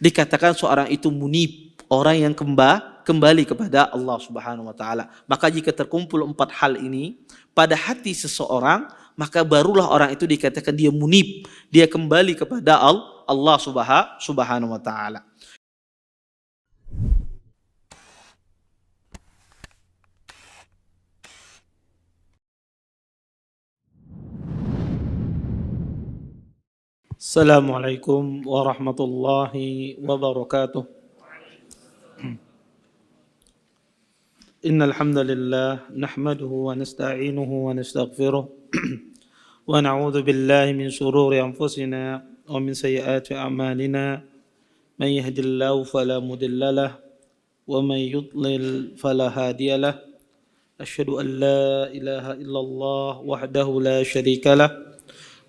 dikatakan seorang itu munib, orang yang kembali kepada Allah Subhanahu wa taala. Maka jika terkumpul 4 hal ini pada hati seseorang, maka barulah orang itu dikatakan dia munib, dia kembali kepada Allah Subhanahu wa taala. Assalamualaikum warahmatullahi wabarakatuh. Innal hamdalillah nahmaduhu wa nasta'inuhu wa nastaghfiruh wa na'udzu billahi min shururi anfusina wa min sayyiati a'malina. Man yahdihillahu fala mudilla lahu wa man yudlil fala hadiya lahu. Asyhadu an la ilaha illallah wahdahu la syarika lahu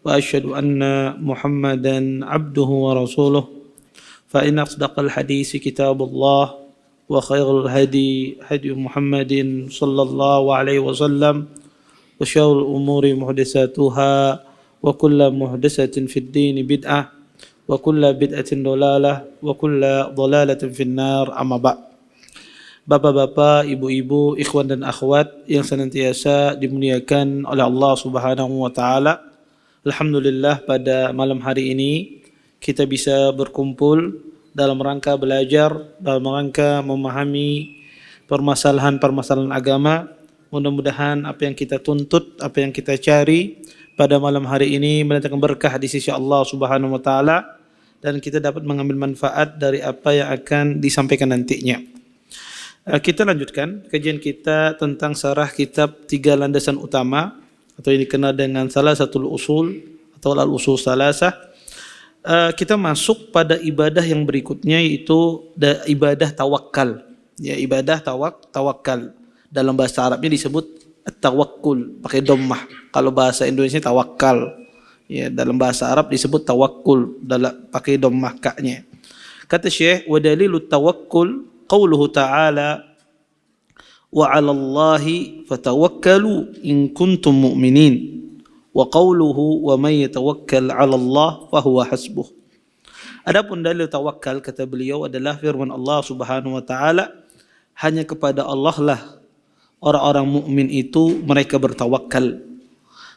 wa asyhadu anna Muhammadan abduhu wa rasuluh. Fa inna asdaqal hadisi kitabullah wa khairul hadi hadi Muhammadin sallallahu alaihi wasallam wa syarrul umuri muhdatsatuha wa kullu muhdatsatin fid din bid'ah wa kullu bid'atin dhalalah wa kullu dhalalatin finnar. Amma ba'd. Bapak-bapak, ibu-ibu, ikhwan dan akhwat yang senantiasa dimuliakan oleh Allah Subhanahu wa taala. Alhamdulillah pada malam hari ini kita bisa berkumpul dalam rangka belajar, dalam rangka memahami permasalahan-permasalahan agama. Mudah-mudahan apa yang kita tuntut, apa yang kita cari pada malam hari ini mendatangkan berkah di sisi Allah Subhanahu wa taala dan kita dapat mengambil manfaat dari apa yang akan disampaikan nantinya. Kita lanjutkan kajian kita tentang syarah kitab 3 landasan utama atau yang dikenal dengan Salasatul Usul atau Al-Usul Salasah. Kita masuk pada ibadah yang berikutnya, yaitu ibadah tawakal. Ya, ibadah tawakal. Dalam bahasa Arabnya disebut tawakkul pakai dhammah. Kalau bahasa Indonesia tawakal. Ya, dalam bahasa Arab disebut tawakkul dalam pakai dhammah ka-nya. Kata Syekh, wa dalilut tawakkul qauluhu ta'ala wa 'alallahi fatawakkalu in kuntum mu'minin wa qawluhu wa may yatawakkal 'alallah fahuwa hasbuh. Adapun dalil tawakal kata beliau adalah firman Allah Subhanahu wa taala, hanya kepada Allah lah orang-orang mukmin itu mereka bertawakal.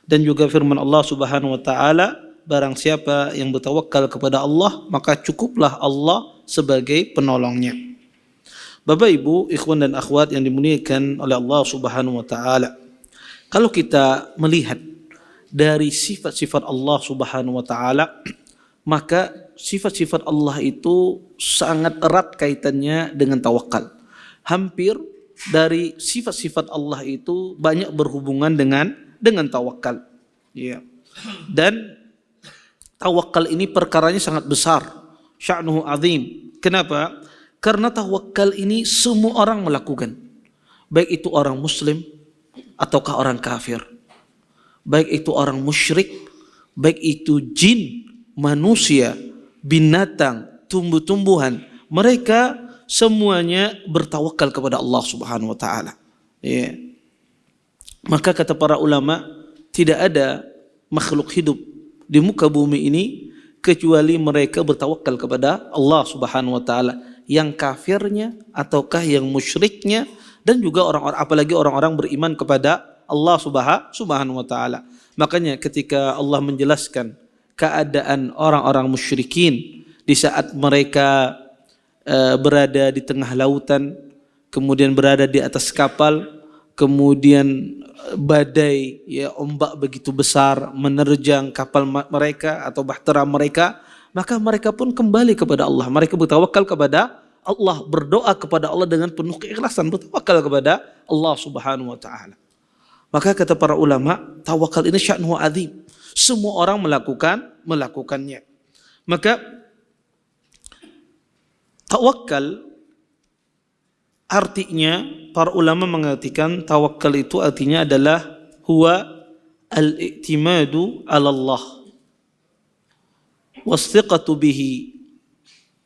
Dan juga firman Allah Subhanahu wa taala, barang siapa yang bertawakal kepada Allah maka cukuplah Allah sebagai penolongnya. Bapak Ibu, ikhwan dan akhwat yang dimuliakan oleh Allah Subhanahu wa taala. Kalau kita melihat dari sifat-sifat Allah Subhanahu wa taala, maka sifat-sifat Allah itu sangat erat kaitannya dengan tawakal. Hampir dari sifat-sifat Allah itu banyak berhubungan dengan tawakal. Ya. Dan tawakal ini perkaranya sangat besar, sya'nuhu azim. Kenapa? Karena tawakal ini semua orang melakukan. Baik itu orang muslim ataukah orang kafir. Baik itu orang musyrik, baik itu jin, manusia, binatang, tumbuh-tumbuhan. Mereka semuanya bertawakal kepada Allah Subhanahu wa taala. Ya. Maka kata para ulama, tidak ada makhluk hidup di muka bumi ini kecuali mereka bertawakal kepada Allah Subhanahu wa taala. Yang kafirnya ataukah yang musyriknya, dan juga orang-orang, apalagi orang-orang beriman kepada Allah Subhanahu wa taala. Makanya ketika Allah menjelaskan keadaan orang-orang musyrikin di saat mereka berada di tengah lautan, kemudian berada di atas kapal, kemudian badai, ya, ombak begitu besar menerjang kapal mereka atau bahtera mereka, maka mereka pun kembali kepada Allah. Mereka bertawakal kepada Allah, berdoa kepada Allah dengan penuh keikhlasan, bertawakal kepada Allah Subhanahu wa taala. Maka kata para ulama, tawakal ini sya'nuhu azim. Semua orang melakukannya. Maka tawakal artinya, para ulama mengartikan tawakal itu artinya adalah huwa al-i'timadu 'ala Allah was-thiqatu bihi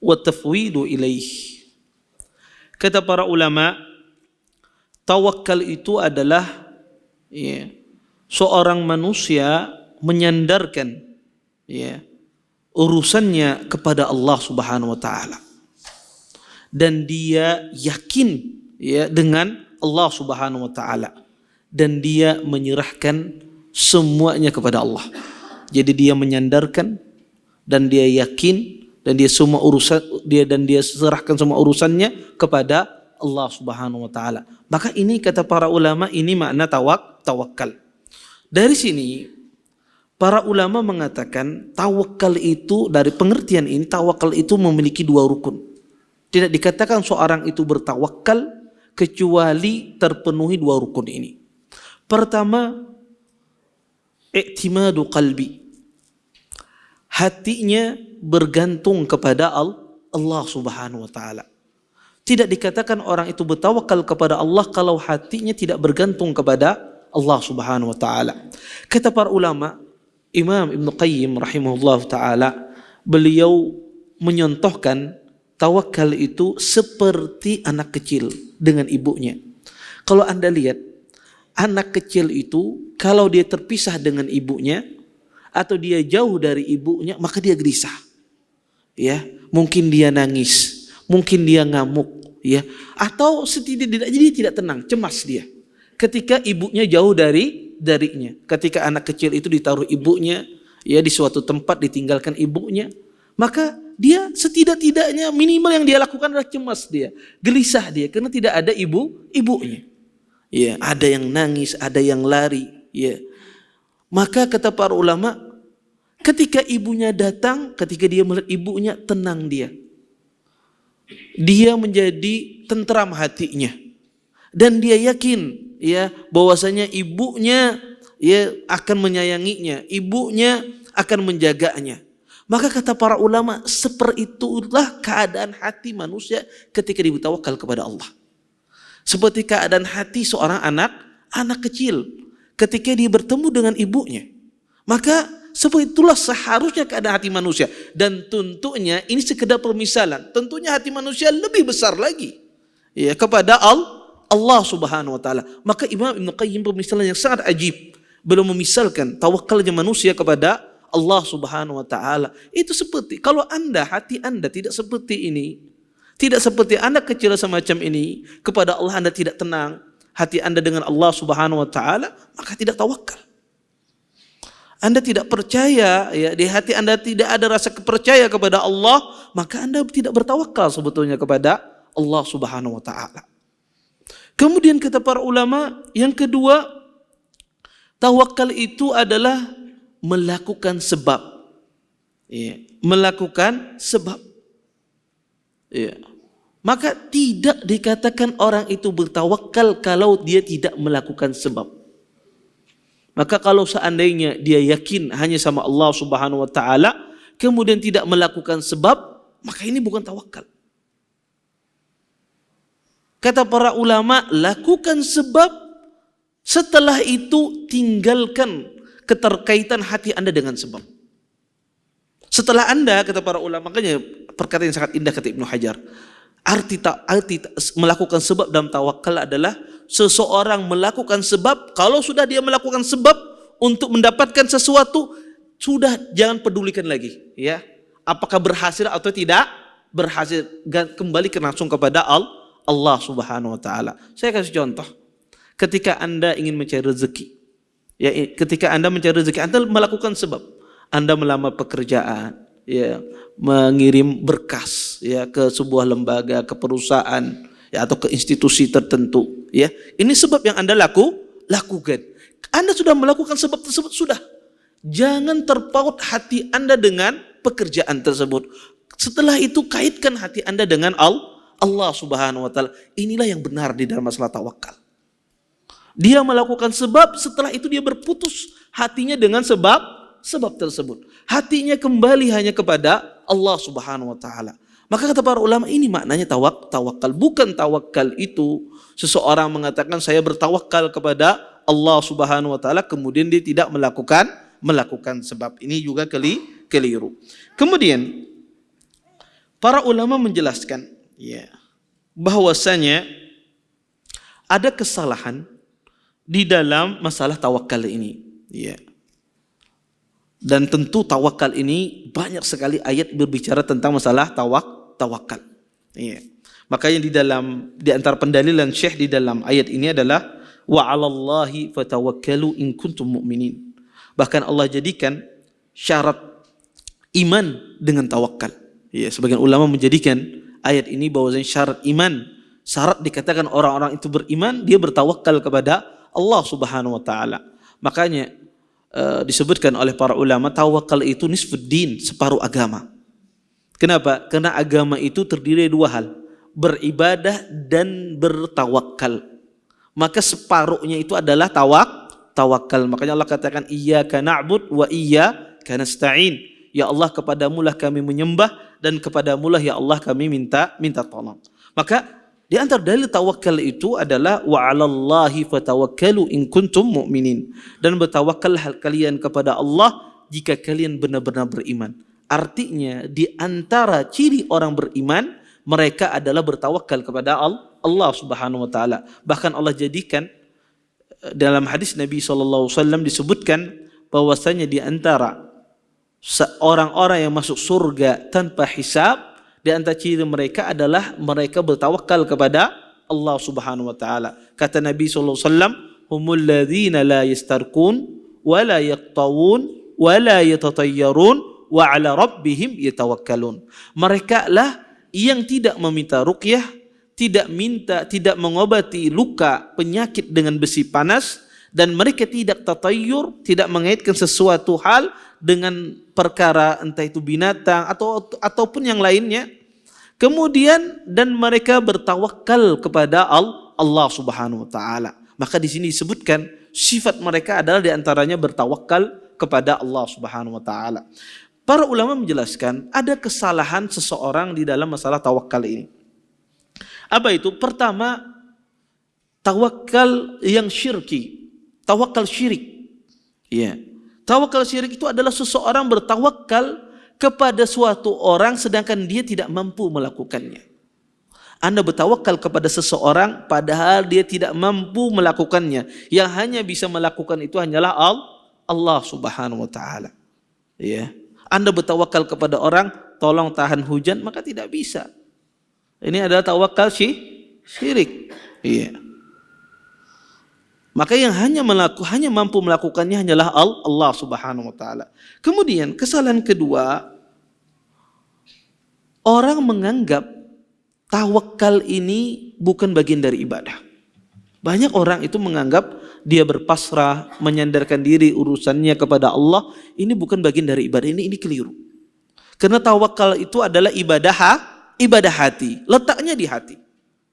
wa tafwidu ilaih. Kata para ulama, tawakal itu adalah, ya, seorang manusia menyandarkan, ya, urusannya kepada Allah Subhanahu wa taala. Dan dia yakin ya dengan Allah Subhanahu wa taala, dan dia menyerahkan semuanya kepada Allah. Jadi dia menyandarkan dan dia yakin dan dia serahkan semua urusannya kepada Allah Subhanahu wa taala. Maka ini kata para ulama, ini makna tawakal. Dari sini para ulama mengatakan tawakal itu, dari pengertian ini tawakal itu memiliki dua rukun. Tidak dikatakan seorang itu bertawakal kecuali terpenuhi dua rukun ini. Pertama, i'timadu qalbi. Hatinya bergantung kepada Allah Subhanahu wa taala. Tidak dikatakan orang itu bertawakal kepada Allah kalau hatinya tidak bergantung kepada Allah Subhanahu wa taala. Kata para ulama, Imam Ibn Qayyim rahimahullah taala, beliau menyontohkan tawakal itu seperti anak kecil dengan ibunya. Kalau Anda lihat, anak kecil itu kalau dia terpisah dengan ibunya atau dia jauh dari ibunya, maka dia gelisah. Ya, mungkin dia nangis, mungkin dia ngamuk, ya. Atau setidaknya dia tidak tenang, cemas dia. Ketika ibunya jauh darinya. Ketika anak kecil itu ditaruh ibunya, ya, di suatu tempat ditinggalkan ibunya, maka dia setidak-tidaknya minimal yang dia lakukan adalah cemas dia, gelisah dia karena tidak ada ibunya. Ya, ada yang nangis, ada yang lari, ya. Maka kata para ulama, ketika ibunya datang, ketika dia melihat ibunya, tenang dia. Dia menjadi tentram hatinya. Dan dia yakin, ya, bahwasanya ibunya, ya, akan menyayanginya, ibunya akan menjaganya. Maka kata para ulama, seperti itulah keadaan hati manusia ketika dia bertawakal kepada Allah. Seperti keadaan hati seorang anak kecil ketika dia bertemu dengan ibunya. Maka seperti itulah seharusnya keadaan hati manusia. Dan tentunya ini sekedar permisalan. Tentunya hati manusia lebih besar lagi, ya, kepada Allah Subhanahu wa taala. Maka Imam Ibn Qayyim permisalan yang sangat ajib. Beliau memisalkan tawakalnya manusia kepada Allah Subhanahu wa taala. Itu seperti kalau hati Anda tidak seperti ini, tidak seperti anak kecil semacam ini, kepada Allah Anda tidak tenang, hati Anda dengan Allah Subhanahu wa taala, maka tidak tawakal. Anda tidak percaya, ya, di hati Anda tidak ada rasa kepercaya kepada Allah, maka Anda tidak bertawakal sebetulnya kepada Allah Subhanahu wa taala. Kemudian kata para ulama, yang kedua, tawakal itu adalah melakukan sebab, ya, melakukan sebab, ya. Maka tidak dikatakan orang itu bertawakal kalau dia tidak melakukan sebab. Maka kalau seandainya dia yakin hanya sama Allah Subhanahu wa taala, kemudian tidak melakukan sebab, maka ini bukan tawakal. Kata para ulama, lakukan sebab, setelah itu tinggalkan keterkaitan hati Anda dengan sebab. Setelah Anda, kata para ulama, makanya perkataan yang sangat indah kata Ibnu Hajar, arti melakukan sebab dalam tawakal adalah seseorang melakukan sebab. Kalau sudah dia melakukan sebab untuk mendapatkan sesuatu, sudah jangan pedulikan lagi, ya, apakah berhasil atau tidak berhasil, kembalikan langsung kepada Allah Subhanahu wa taala. Saya kasih contoh. Ketika Anda ingin mencari rezeki, ya, ketika Anda mencari rezeki, Anda melakukan sebab. Anda melamar pekerjaan, ya, mengirim berkas, ya, ke sebuah lembaga, ke perusahaan, ya, atau ke institusi tertentu, ya. Ini sebab yang Anda lakukan. Anda sudah melakukan sebab tersebut, sudah. Jangan terpaut hati Anda dengan pekerjaan tersebut. Setelah itu kaitkan hati Anda dengan Allah Subhanahu wa taala. Inilah yang benar di dalam masalah tawakal. Dia melakukan sebab, setelah itu dia berputus hatinya dengan sebab tersebut. Hatinya kembali hanya kepada Allah Subhanahu wa taala. Maka kata para ulama, ini maknanya tawakal. Bukan tawakal itu seseorang mengatakan saya bertawakal kepada Allah Subhanahu wa taala kemudian dia tidak melakukan sebab. Ini juga keliru. Kemudian para ulama menjelaskan, ya, bahwasanya ada kesalahan di dalam masalah tawakal ini, ya. Dan tentu tawakal ini banyak sekali ayat berbicara tentang masalah tawakal. Iya. Makanya di antara pendalilan Syekh di dalam ayat ini adalah wa 'alallahi fatawakkalu in kuntum mu'minin. Bahkan Allah jadikan syarat iman dengan tawakal. Ya, sebagian ulama menjadikan ayat ini bahwasanya syarat iman, syarat dikatakan orang-orang itu beriman, dia bertawakal kepada Allah Subhanahu wa taala. Makanya disebutkan oleh para ulama tawakal itu nisfuddin, separuh agama. Kenapa? Karena agama itu terdiri dari dua hal, beribadah dan bertawakal. Maka separuhnya itu adalah tawakal. Makanya Allah katakan iyyaka na'bud wa iyyaka nasta'in. Ya Allah, kepadamu lah kami menyembah dan kepadamu lah ya Allah kami minta tolong. Maka di antara dalil tawakal itu adalah wa 'alallahi fatawakkalu in kuntum mu'minin. Dan bertawakallah kalian kepada Allah jika kalian benar-benar beriman. Artinya di antara ciri orang beriman mereka adalah bertawakal kepada Allah Subhanahu wa taala. Bahkan Allah jadikan dalam hadis Nabi sallallahu alaihi wasallam disebutkan bahwasanya di antara orang-orang yang masuk surga tanpa hisab, di antara ciri mereka adalah mereka bertawakal kepada Allah Subhanahu wa taala. Kata Nabi sallallahu alaihi wasallam, humul ladzina la yastarqun wa la yaqtawun wa la yatatayyarun wa 'ala rabbihim yatawakkalun. Mereka lah yang tidak meminta ruqyah, tidak mengobati luka penyakit dengan besi panas, dan mereka tidak tatayyur, tidak mengaitkan sesuatu hal dengan perkara entah itu binatang ataupun yang lainnya. Kemudian dan mereka bertawakal kepada Allah Subhanahu wa taala. Maka di sini disebutkan sifat mereka adalah di antaranya bertawakal kepada Allah Subhanahu wa taala. Para ulama menjelaskan ada kesalahan seseorang di dalam masalah tawakal ini. Apa itu? Pertama, tawakal yang syirki, tawakal syirik. Ya. Tawakal syirik itu adalah seseorang bertawakal kepada suatu orang sedangkan dia tidak mampu melakukannya. Anda bertawakal kepada seseorang padahal dia tidak mampu melakukannya. Yang hanya bisa melakukan itu hanyalah Allah Subhanahu wa taala. Ya. Anda bertawakal kepada orang, tolong tahan hujan, maka tidak bisa. Ini adalah tawakal syirik. Iya. Maka yang hanya mampu melakukannya hanyalah Allah Subhanahu wa taala. Kemudian kesalahan kedua, orang menganggap tawakal ini bukan bagian dari ibadah. Banyak orang itu menganggap dia berpasrah, menyandarkan diri urusannya kepada Allah, ini bukan bagian dari ibadah. Ini keliru. Karena tawakal itu adalah ibadah hati, letaknya di hati.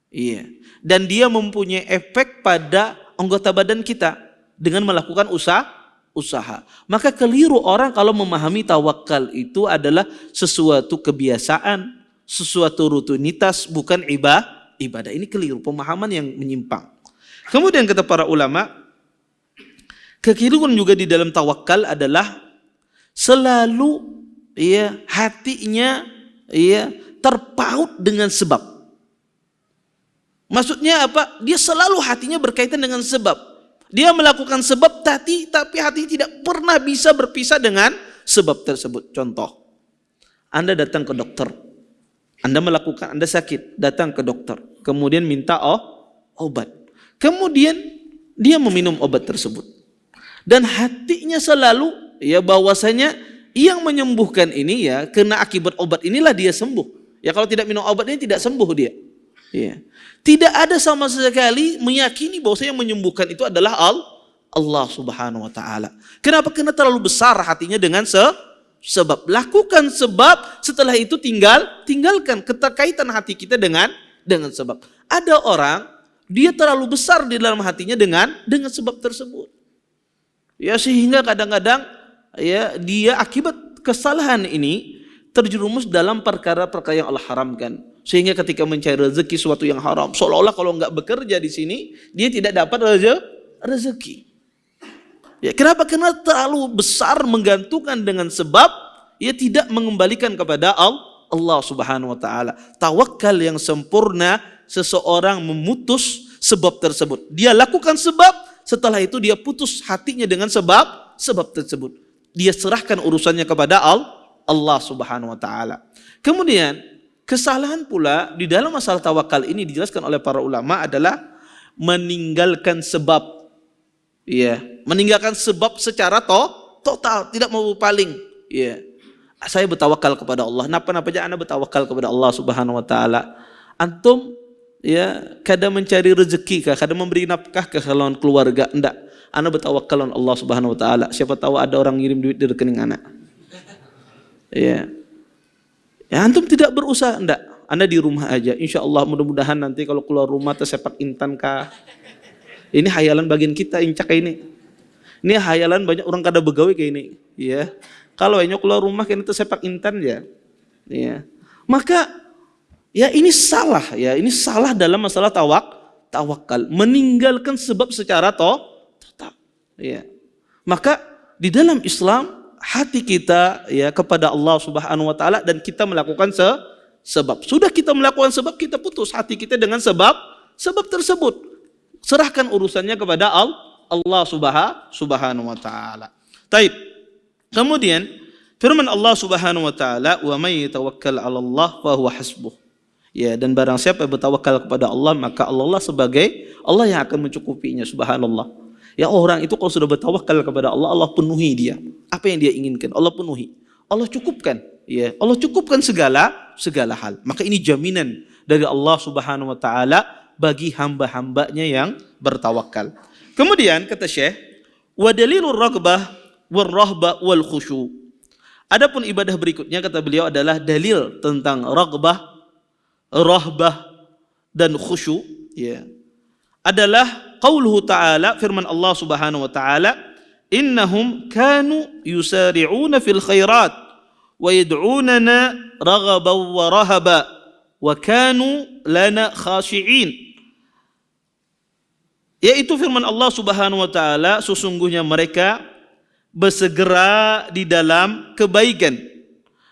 Iya. Dan dia mempunyai efek pada anggota badan kita dengan melakukan usaha. Maka keliru orang kalau memahami tawakal itu adalah sesuatu kebiasaan, sesuatu rutinitas, bukan ibadah. Ini keliru, pemahaman yang menyimpang. Kemudian kata para ulama, kekeliruan juga di dalam tawakal adalah selalu hatinya terpaut dengan sebab. Maksudnya apa? Dia selalu hatinya berkaitan dengan sebab. Dia melakukan sebab tapi hati tidak pernah bisa berpisah dengan sebab tersebut. Contoh, Anda datang ke dokter. Anda sakit, datang ke dokter. Kemudian minta obat. Kemudian dia meminum obat tersebut. Dan hatinya selalu bahwasanya yang menyembuhkan ini karena akibat obat inilah dia sembuh. Ya kalau tidak minum obat ini tidak sembuh dia. Ya. Tidak ada sama sekali meyakini bahwa yang menyembuhkan itu adalah Allah Subhanahu wa taala. Kenapa? Karena terlalu besar hatinya dengan sebab. Lakukan sebab, setelah itu tinggalkan keterkaitan hati kita dengan sebab. Ada orang dia terlalu besar di dalam hatinya dengan sebab tersebut. Ya sehingga kadang-kadang dia akibat kesalahan ini terjerumus dalam perkara-perkara yang Allah haramkan. Sehingga ketika mencari rezeki sesuatu yang haram, seolah-olah kalau enggak bekerja di sini, dia tidak dapat rezeki. Ya, kenapa? Karena terlalu besar menggantungkan dengan sebab, tidak mengembalikan kepada Allah Subhanahu wa taala. Tawakal yang sempurna, seseorang memutus sebab tersebut. Dia lakukan sebab, setelah itu dia putus hatinya dengan sebab tersebut. Dia serahkan urusannya kepada Allah Subhanahu wa taala. Kemudian kesalahan pula di dalam masalah tawakal ini dijelaskan oleh para ulama adalah meninggalkan sebab. Ya, meninggalkan sebab secara total, tidak mau berpaling. Ya. Saya bertawakal kepada Allah. Napa-napa aja ana bertawakal kepada Allah Subhanahu wa taala. Antum ya kadang mencari rezeki kah, kadang memberi nafkah ke keluarga, enggak. Ana bertawakal on Allah Subhanahu wa taala. Siapa tahu ada orang ngirim duit di rekening anak. Ya. Ya antum tidak berusaha, enggak. Anda di rumah aja. Insyaallah mudah-mudahan nanti kalau keluar rumah tersepak intan kah. Ini hayalan bagian kita incak kayak ini. Ini hayalan banyak orang kada begawe kayak ini, ya. Kalau hanya keluar rumah kena tersepak intan ya. Ya. Maka ya ini salah ya. Ini salah dalam masalah tawakal. Meninggalkan sebab secara total. Ya. Maka di dalam Islam hati kita ya kepada Allah Subhanahu wa taala dan kita melakukan sebab. Sudah kita melakukan sebab, kita putus hati kita dengan sebab tersebut. Serahkan urusannya kepada Allah Subhanahu wa taala. Taib. Kemudian firman Allah Subhanahu wa taala, "Wa may yatawakkal 'ala Allah fa huwa hasbuh." Ya, dan barang siapa yang bertawakal kepada Allah, maka Allah sebagai Allah yang akan mencukupinya. Subhanallah. Ya, orang itu kalau sudah bertawakal kepada Allah, Allah penuhi dia. Apa yang dia inginkan, Allah penuhi. Allah cukupkan. Ya, Allah cukupkan segala hal. Maka ini jaminan dari Allah Subhanahu wa taala bagi hamba-hambanya yang bertawakal. Kemudian kata Syekh, wa dalilur raghbah war rahbah wal khusyu. Adapun ibadah berikutnya kata beliau adalah dalil tentang raghbah, rahbah dan khusyu, ya. Adalah qauluhu ta'ala, firman Allah Subhanahu wa taala, innahum kanu yusari'una fil khairat wa yad'unana raghaban wa rahaba wa kanu lana khashi'in. Yaitu firman Allah Subhanahu wa taala, sesungguhnya mereka bersegera di dalam kebaikan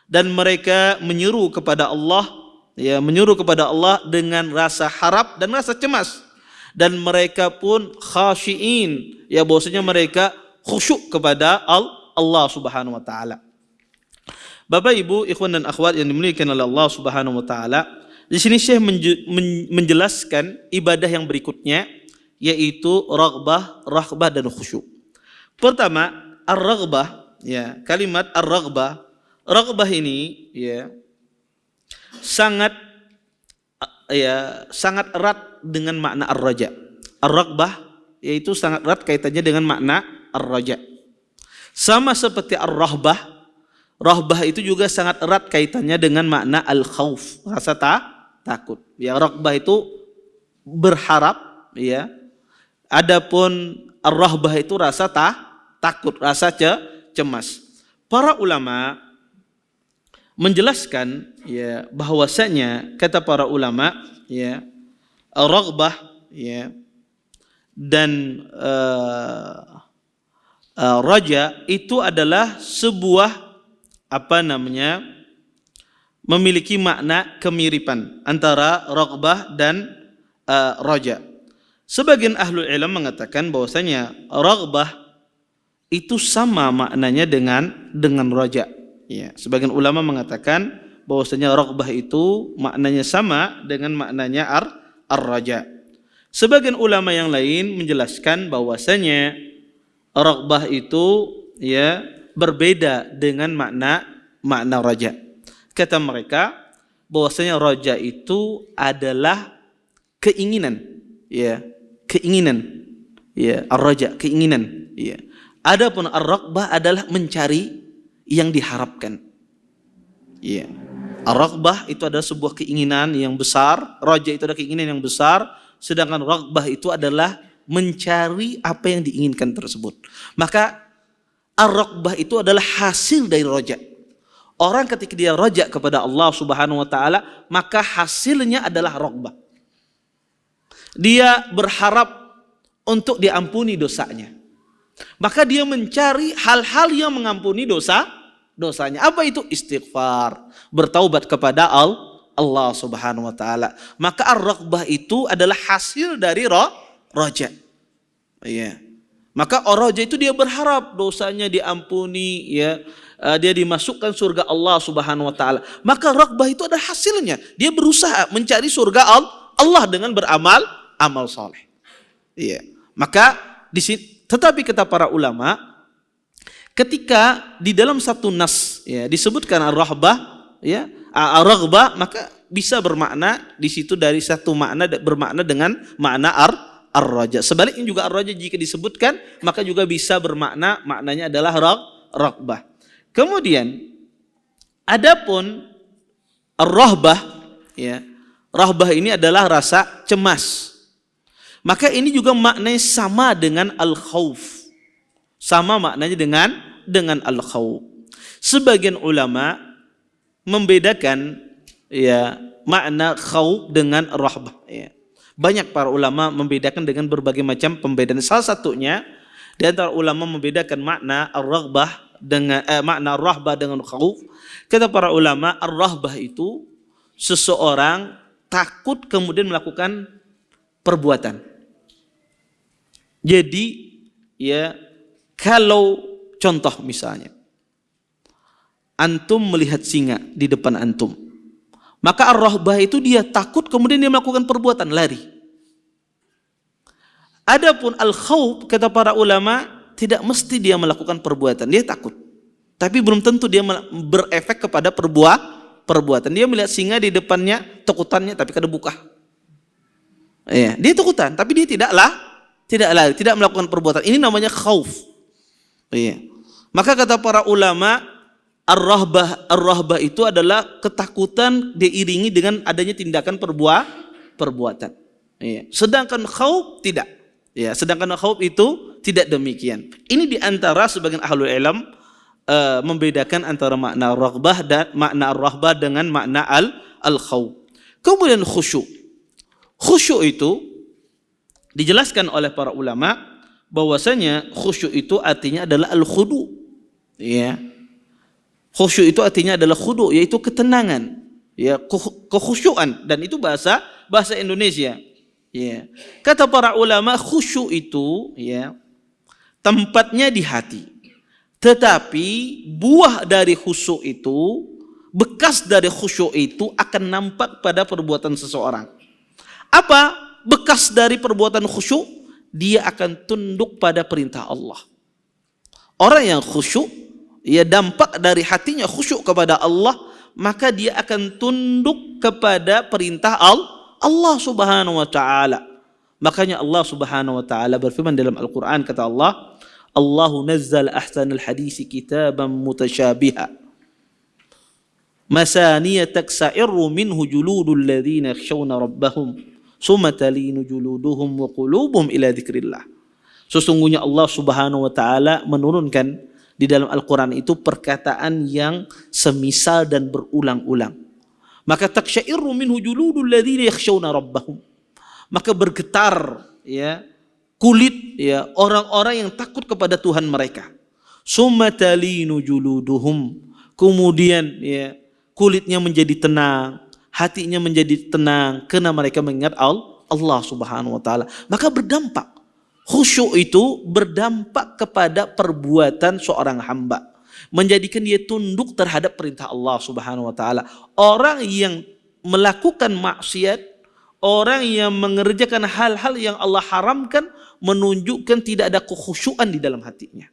dan mereka menyeru kepada Allah, ya, menyeru kepada Allah dengan rasa harap dan rasa cemas, dan mereka pun khashi'in, ya, bahwasanya mereka khusyuk kepada Allah Subhanahu wa taala. Bapak Ibu, ikhwan dan akhwat yang dimuliakan oleh Allah Subhanahu wa taala, di sini Syekh menjelaskan ibadah yang berikutnya, yaitu raghbah, rahbah dan khusyuk. Pertama, ar-raghbah, ya, kalimat ar-raghbah. Raghbah ini ya sangat erat dengan makna ar-raja. Ar-raghbah yaitu sangat erat kaitannya dengan makna ar-raja. Sama seperti ar-rahbah. Rahbah itu juga sangat erat kaitannya dengan makna al-khauf, rasa takut. Ya, raghbah itu berharap, ya. Adapun ar-rahbah itu rasa takut, rasa cemas. Para ulama menjelaskan, ya, bahwasanya kata para ulama, ya, raghbah, ya, dan raja itu adalah sebuah memiliki makna kemiripan antara raghbah dan raja. Sebagian ahlul ilm mengatakan bahwasanya raghbah itu sama maknanya dengan raja. Ya, sebagian ulama mengatakan bahwasanya raghbah itu maknanya sama dengan maknanya ar-raja. Sebagian ulama yang lain menjelaskan bahwasanya raghbah itu, ya, berbeda dengan makna raja. Kata mereka bahwasanya raja itu adalah keinginan, ya, keinginan, ya, ar-raja keinginan, ya. Adapun ar-raghbah adalah mencari yang diharapkan, ya. Ar-raghbah itu adalah sebuah keinginan yang besar, raja itu adalah keinginan yang besar, sedangkan raghbah itu adalah mencari apa yang diinginkan tersebut. Maka ar-raghbah itu adalah hasil dari raja. Orang ketika dia raja kepada Allah Subhanahu wa taala, maka hasilnya adalah raghbah. Dia berharap untuk diampuni dosanya. Maka dia mencari hal-hal yang mengampuni dosanya. Apa itu? Istighfar, bertaubat kepada Allah Subhanahu wa taala. Maka ar-raghbah itu adalah hasil dari raja. Iya. Maka ar-raja itu dia berharap dosanya diampuni, ya, dia dimasukkan surga Allah Subhanahu wa taala. Maka raghbah itu ada hasilnya. Dia berusaha mencari surga Allah dengan beramal amal saleh. Iya. Maka di sini, tetapi kata para ulama, ketika di dalam satu nas, ya, disebutkan ar-rahbah, ya, ar-raghbah, maka bisa bermakna di situ dari satu makna bermakna dengan makna ar-raja. Sebaliknya juga ar-raja jika disebutkan maka juga bisa bermakna maknanya adalah raghbah. Kemudian adapun ar-rahbah, ya, rahbah ini adalah rasa cemas. Maka ini juga maknanya sama dengan al-khauf. Sama maknanya dengan al-khauf. Sebagian ulama membedakan, ya, makna khauf dengan rahbah, ya. Banyak para ulama membedakan dengan berbagai macam pembedaan. Salah satunya di antara ulama membedakan makna ar-raghbah dengan makna ar-rahbah dengan khauf. Kata para ulama, ar-rahbah itu seseorang takut kemudian melakukan perbuatan. Jadi, ya, kalau contoh misalnya antum melihat singa di depan antum, maka ar-rahbah itu dia takut kemudian dia melakukan perbuatan, lari. Adapun al-khauf kata para ulama tidak mesti dia melakukan perbuatan, dia takut. Tapi belum tentu dia berefek kepada perbuatan. Dia melihat singa di depannya, takutannya tapi kada buka. Ya, dia takutan tapi dia tidak lari, tidak melakukan perbuatan. Ini namanya khauf. Ya. Maka kata para ulama, ar-rahbah itu adalah ketakutan diiringi dengan adanya tindakan perbuatan. Ya. Sedangkan khauf tidak. Ya, sedangkan khauf itu tidak demikian. Ini diantara sebagian ahlul ilm membedakan antara makna raghbah dan makna ar-rahbah dengan makna al-khauf. Kemudian khusyuk. Khusyuk itu dijelaskan oleh para ulama bahwasanya khusyuk itu artinya adalah al-khudu. Ya. Khusyuk itu artinya adalah khudu, yaitu ketenangan, ya, kekhusyuan, dan itu bahasa Indonesia. Ya. Kata para ulama, khusyuk itu, ya, tempatnya di hati. Tetapi buah dari khusyuk itu, bekas dari khusyuk itu akan nampak pada perbuatan seseorang. Apa bekas dari perbuatan khusyuk? Dia akan tunduk pada perintah Allah. Orang yang khusyuk, ya, dampak dari hatinya khusyuk kepada Allah, maka dia akan tunduk kepada perintah Allah Subhanahu wa taala. Makanya Allah Subhanahu wa taala berfirman dalam Al-Qur'an, kata Allah, Allahu nazzal ahsanal hadisi kitaban mutasyabiha masaniya taksa'irru minhu juludul ladzina yakhshawna rabbahum summa talinu juluduhum wa qulubuhum ila dzikrillah. Sesungguhnya Allah Subhanahu wa taala menurunkan di dalam Al-Quran itu perkataan yang semisal dan berulang-ulang. Maka taksyairu minhu juludul ladzina yakhshawna rabbahum. Maka bergetar, ya, kulit, ya, orang-orang yang takut kepada Tuhan mereka. Summa talinu juluduhum. Kemudian, ya, kulitnya menjadi tenang, hatinya menjadi tenang karena mereka mengingat Allah Subhanahu wa taala. Maka berdampak. Khusyuk itu berdampak kepada perbuatan seorang hamba, menjadikan dia tunduk terhadap perintah Allah Subhanahu wa taala. Orang yang melakukan maksiat, orang yang mengerjakan hal-hal yang Allah haramkan, menunjukkan tidak ada kekhusyuan di dalam hatinya.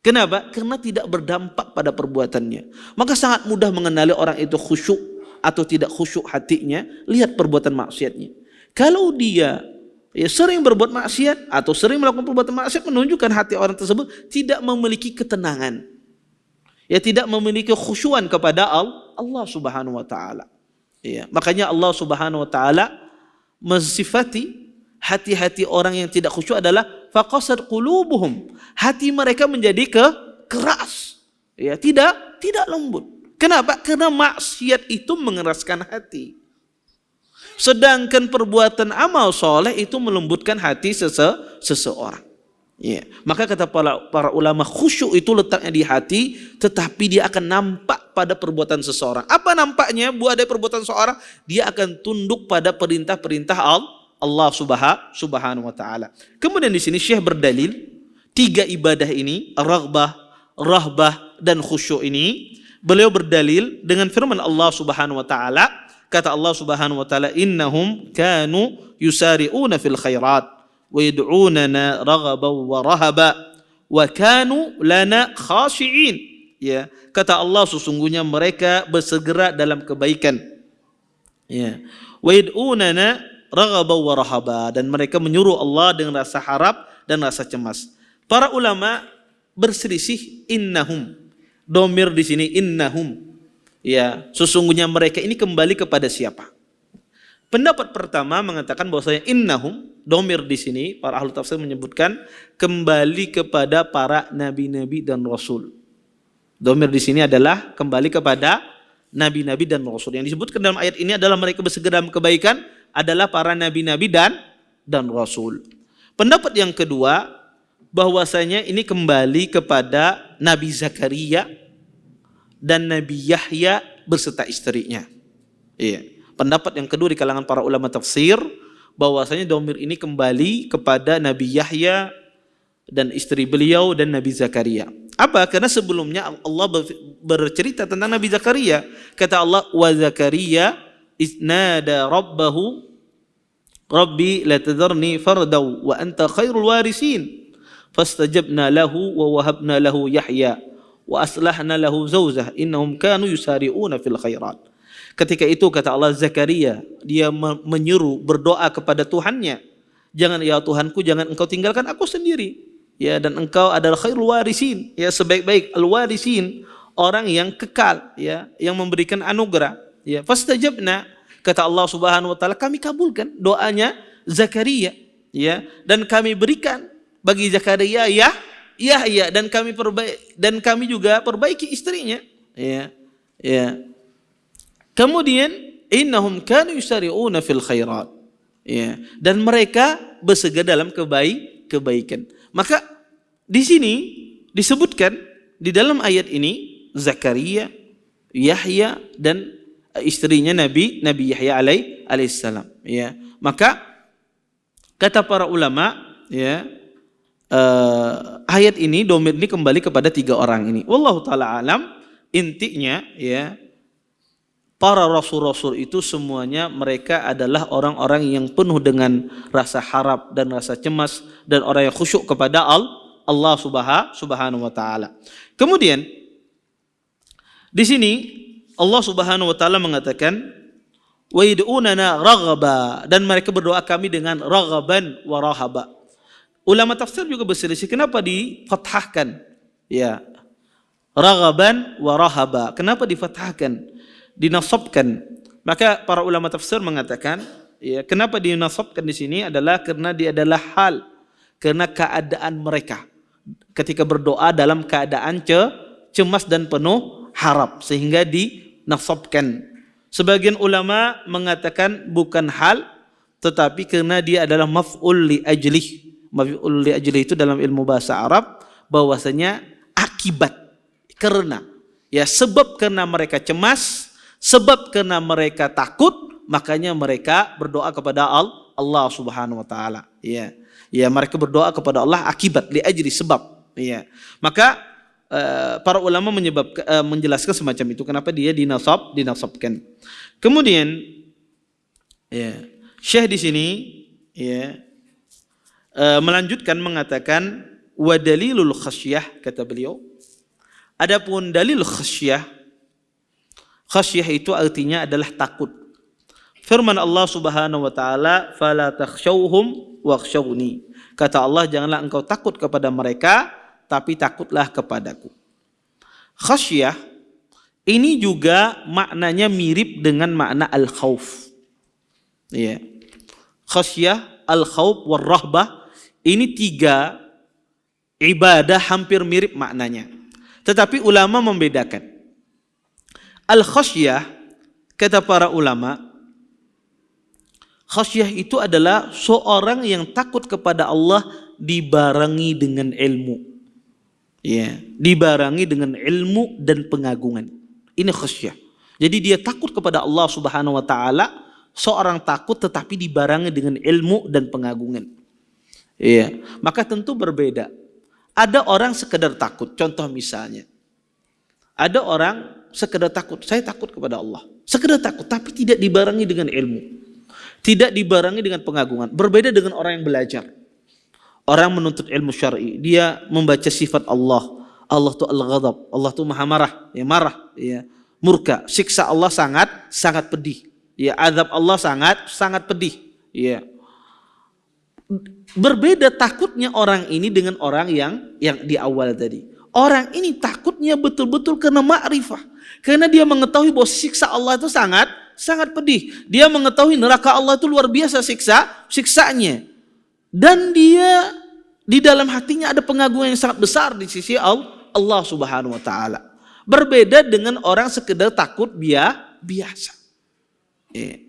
Kenapa? Karena tidak berdampak pada perbuatannya. Maka sangat mudah mengenali orang itu khusyuk atau tidak khusyuk hatinya, lihat perbuatan maksiatnya. Kalau dia, ya, sering berbuat maksiat atau sering melakukan perbuatan maksiat, menunjukkan hati orang tersebut tidak memiliki ketenangan. Ya, tidak memiliki khusyuan kepada Allah Subhanahu wa taala. Ya, makanya Allah Subhanahu wa taala mensifati hati-hati orang yang tidak khusyuk adalah faqasat qulubuhum. Hati mereka menjadi keras. Ya, tidak lembut. Kenapa? Karena maksiat itu mengeraskan hati. Sedangkan perbuatan amal soleh itu melembutkan hati seseorang. Ya. Maka kata para ulama, khusyuk itu letaknya di hati, tetapi dia akan nampak pada perbuatan seseorang. Apa nampaknya buah dari perbuatan seseorang? Dia akan tunduk pada perintah-perintah Allah Subhanahu wa taala. Kemudian di sini Syekh berdalil tiga ibadah ini, raghbah, rahbah, dan khusyuk ini, beliau berdalil dengan firman Allah Subhanahu wa taala. Kata Allah Subhanahu wa taala, innahum kanu yusari'una fil khairat wa yad'unana raghaban wa rahaba wa kanu lana khashi'in. Ya, kata Allah, sesungguhnya mereka bersegera dalam kebaikan. Ya. Wa yad'unana raghaban wa rahaba, dan mereka menyuruh Allah dengan rasa harap dan rasa cemas. Para ulama berselisih innahum. Domir di sini innahum. Ya, sesungguhnya mereka ini kembali kepada siapa? Pendapat pertama mengatakan bahwasanya innahum, domir di sini para ahli tafsir menyebutkan kembali kepada para nabi-nabi dan rasul. Domir di sini adalah kembali kepada nabi-nabi dan rasul. Yang disebutkan dalam ayat ini adalah mereka bersegera dalam kebaikan adalah para nabi-nabi dan rasul. Pendapat yang kedua bahwasanya ini kembali kepada Nabi Zakaria dan Nabi Yahya beserta istrinya. Iya. Pendapat yang kedua di kalangan para ulama tafsir bahwasanya domir ini kembali kepada Nabi Yahya dan istri beliau dan Nabi Zakaria. Apa? Karena sebelumnya Allah bercerita tentang Nabi Zakaria. Kata Allah, wa Zakaria isnada rabbahu rabbi la tadharni fardaw wa anta khairul warisin fastajabna lahu wa wahabna lahu Yahya wa aslahna lahu zawjah innahum kanu yusari'una fil khairat. Ketika itu kata Allah, Zakaria dia menyeru berdoa kepada Tuhannya, jangan ya Tuhanku, jangan engkau tinggalkan aku sendiri, ya, dan engkau adalah khairul warisin, ya, sebaik-baik al-warisin, orang yang kekal, ya, yang memberikan anugerah, ya. Fastajabna, kata Allah Subhanahu wa taala, kami kabulkan doanya Zakaria, ya, dan kami berikan bagi Zakaria Yahya, dan kami juga perbaiki istrinya, ya, ya. Kemudian innahum kanu yusari'una fil khairat. Ya, dan mereka bersegera dalam kebaikan. Maka di sini disebutkan di dalam ayat ini Zakaria, Yahya dan istrinya Nabi Yahya alaihissalam. Ya, maka kata para ulama, ya, ayat ini domir ini kembali kepada tiga orang ini. Wallahu taala alam, intinya, ya, para rasul-rasul itu semuanya mereka adalah orang-orang yang penuh dengan rasa harap dan rasa cemas dan orang yang khusyuk kepada Allah Subhanahu wa taala. Kemudian di sini Allah Subhanahu wa taala mengatakan wa yad'unana raghaba, dan mereka berdoa kami dengan raghaban wa rahaba. Ulama tafsir juga berselisih kenapa difathahkan, ya, raghaban wa rahaba. Kenapa difathahkan? Dinasabkan. Maka para ulama tafsir mengatakan, ya, kenapa dinasabkan di sini adalah karena dia adalah hal, karena keadaan mereka ketika berdoa dalam keadaan cemas dan penuh harap, sehingga dinasabkan. Sebagian ulama mengatakan bukan hal, tetapi karena dia adalah maf'ul li ajlih. Maf'ul li ajlih itu dalam ilmu bahasa Arab bahwasanya akibat, karena, ya, sebab karena mereka cemas, sebab karena mereka takut, makanya mereka berdoa kepada Allah Subhanahu wa taala. Ya. Ya, mereka berdoa kepada Allah akibat, li ajri, sebab, ya. Maka para ulama menjelaskan semacam itu kenapa dia dinasabkan. Kemudian, ya, Syekh di sini, ya, melanjutkan mengatakan wa dalilul khasyah, kata beliau. Adapun dalil khasyah itu artinya adalah takut. Firman Allah Subhanahu wa taala, "Fala takhshawhum wakhshawni." Kata Allah, janganlah engkau takut kepada mereka, tapi takutlah kepadaku. Khasyah ini juga maknanya mirip dengan makna al-khauf. Ya. Khasyah, al-khauf, war-rahbah, ini tiga ibadah hampir mirip maknanya. Tetapi ulama membedakan. Al-khasyah, kata para ulama, khasyah itu adalah seorang yang takut kepada Allah dibarengi dengan ilmu. Ya, dibarengi dengan ilmu dan pengagungan. Ini khasyah. Jadi dia takut kepada Allah Subhanahu wa taala, seorang takut tetapi dibarengi dengan ilmu dan pengagungan. Ya, maka tentu berbeda Ada orang sekedar takut. Contoh misalnya, ada orang sekedar takut. Saya takut kepada Allah. Sekedar takut, tapi tidak dibarengi dengan ilmu. Tidak dibarengi dengan pengagungan. Berbeda dengan orang yang belajar. Orang menuntut ilmu syar'i, dia membaca sifat Allah. Allah itu al-ghadab, Allah itu maha marah, ya. Murka, siksa Allah sangat pedih. Ya, azab Allah sangat pedih. Ya. Berbeda takutnya orang ini dengan orang yang di awal tadi. Orang ini takutnya betul-betul karena ma'rifah. Karena dia mengetahui bahwa siksa Allah itu sangat pedih. Dia mengetahui neraka Allah itu luar biasa siksanya. Dan dia di dalam hatinya ada pengagungan yang sangat besar di sisi Allah Subhanahu wa taala. Berbeda dengan orang sekedar takut biasa. Ya.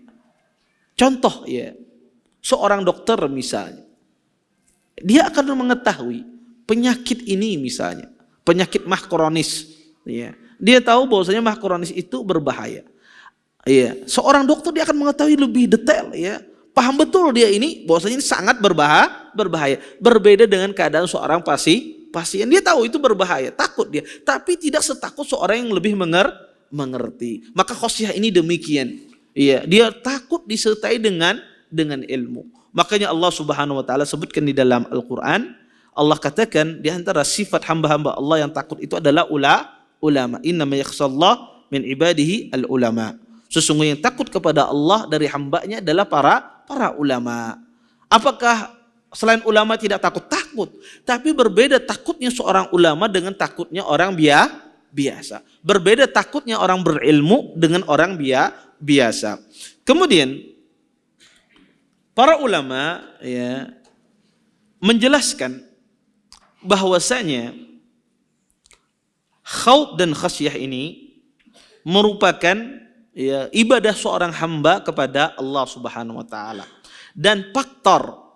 Contoh ya, seorang dokter misalnya, dia akan mengetahui penyakit ini misalnya, penyakit mah kronis. Ya. Dia tahu bahwasanya mah kronis itu berbahaya. Ya. Seorang dokter dia akan mengetahui lebih detail ya. Paham betul dia ini bahwasanya ini sangat berbahaya. Berbeda dengan keadaan seorang pasien. Dia tahu itu berbahaya, takut dia. Tapi tidak setakut seorang yang lebih mengerti. Maka khosyah ini demikian. Iya, dia takut disertai dengan ilmu. Makanya Allah Subhanahu wa taala sebutkan di dalam Al-Qur'an, Allah katakan di antara sifat hamba-hamba Allah yang takut itu adalah ulama. Innama yakhshallah min ibadihi al-ulama. Sesungguhnya yang takut kepada Allah dari hambanya adalah para ulama. Apakah selain ulama tidak takut? Takut. Tapi berbeda takutnya seorang ulama dengan takutnya orang biasa. Berbeda takutnya orang berilmu dengan orang biasa. Kemudian para ulama ya menjelaskan bahwasanya khauf dan khasyah ini merupakan ya, ibadah seorang hamba kepada Allah Subhanahu wa taala. Dan faktor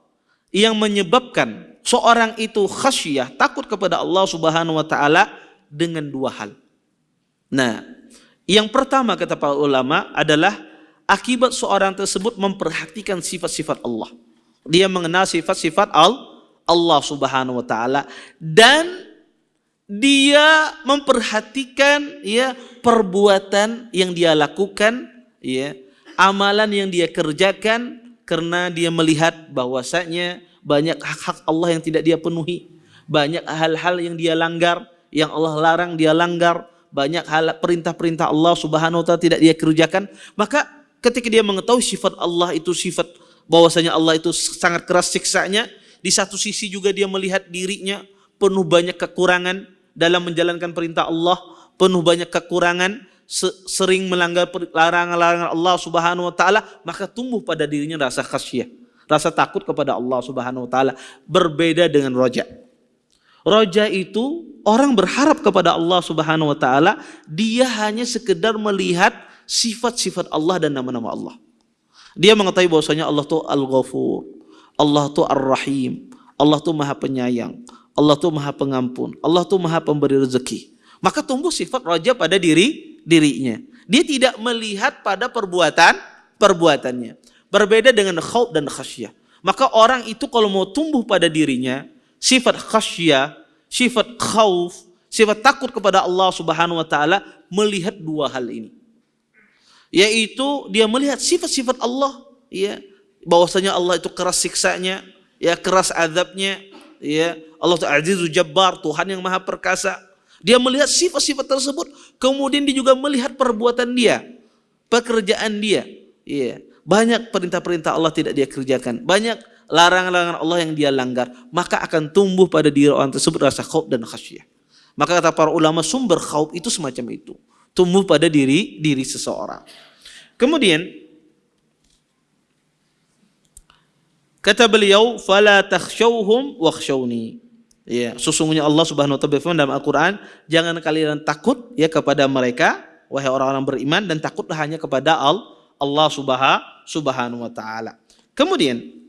yang menyebabkan seorang itu khasyah, takut kepada Allah Subhanahu wa taala dengan dua hal. Nah, yang pertama kata para ulama adalah akibat seorang tersebut memperhatikan sifat-sifat Allah. Dia mengenal sifat-sifat Allah Subhanahu wa taala dan dia memperhatikan ya perbuatan yang dia lakukan, ya, amalan yang dia kerjakan karena dia melihat bahwasanya banyak hak-hak Allah yang tidak dia penuhi, banyak hal-hal yang dia langgar, yang Allah larang dia langgar, banyak hal perintah-perintah Allah Subhanahu wa taala tidak dia kerjakan. Maka ketika dia mengetahui sifat Allah itu sifat bahwasanya Allah itu sangat keras siksanya, di satu sisi juga dia melihat dirinya penuh banyak kekurangan dalam menjalankan perintah Allah, penuh banyak kekurangan, sering melanggar larangan-larangan Allah Subhanahu wa taala, maka tumbuh pada dirinya rasa khasyah, rasa takut kepada Allah Subhanahu wa taala. Berbeda dengan roja. Roja itu orang berharap kepada Allah Subhanahu wa taala, dia hanya sekedar melihat sifat-sifat Allah dan nama-nama Allah. Dia mengetahui bahwasanya Allah itu Al-Ghafur, Allah itu Ar-Rahim, Allah itu Maha Penyayang, Allah itu Maha Pengampun, Allah itu Maha Pemberi rezeki. Maka tumbuh sifat raja pada dirinya. Dia tidak melihat pada perbuatannya. Berbeda dengan khauf dan khasyah. Maka orang itu kalau mau tumbuh pada dirinya sifat khasyah, sifat khauf, sifat takut kepada Allah Subhanahu wa taala, melihat dua hal ini. Yaitu dia melihat sifat-sifat Allah, ya, bahwasanya Allah itu keras siksanya, ya, keras azabnya, ya, Allah itu Azizu Jabbar, Tuhan yang Maha Perkasa. Dia melihat sifat-sifat tersebut, kemudian dia juga melihat perbuatan dia, pekerjaan dia. Ya, banyak perintah-perintah Allah tidak dia kerjakan, banyak larangan-larangan Allah yang dia langgar, maka akan tumbuh pada diri orang tersebut rasa khauf dan khasyah. Maka kata para ulama sumber khauf itu semacam itu, tumbuh pada diri seseorang. Kemudian kata beliau, fala takhshawhum wakhshawni. Ya, sesungguhnya Allah Subhanahu wa taala berfirman dalam Al-Qur'an, jangan kalian takut ya kepada mereka wahai orang-orang beriman, dan takutlah hanya kepada Allah Subhanahu wa taala. Kemudian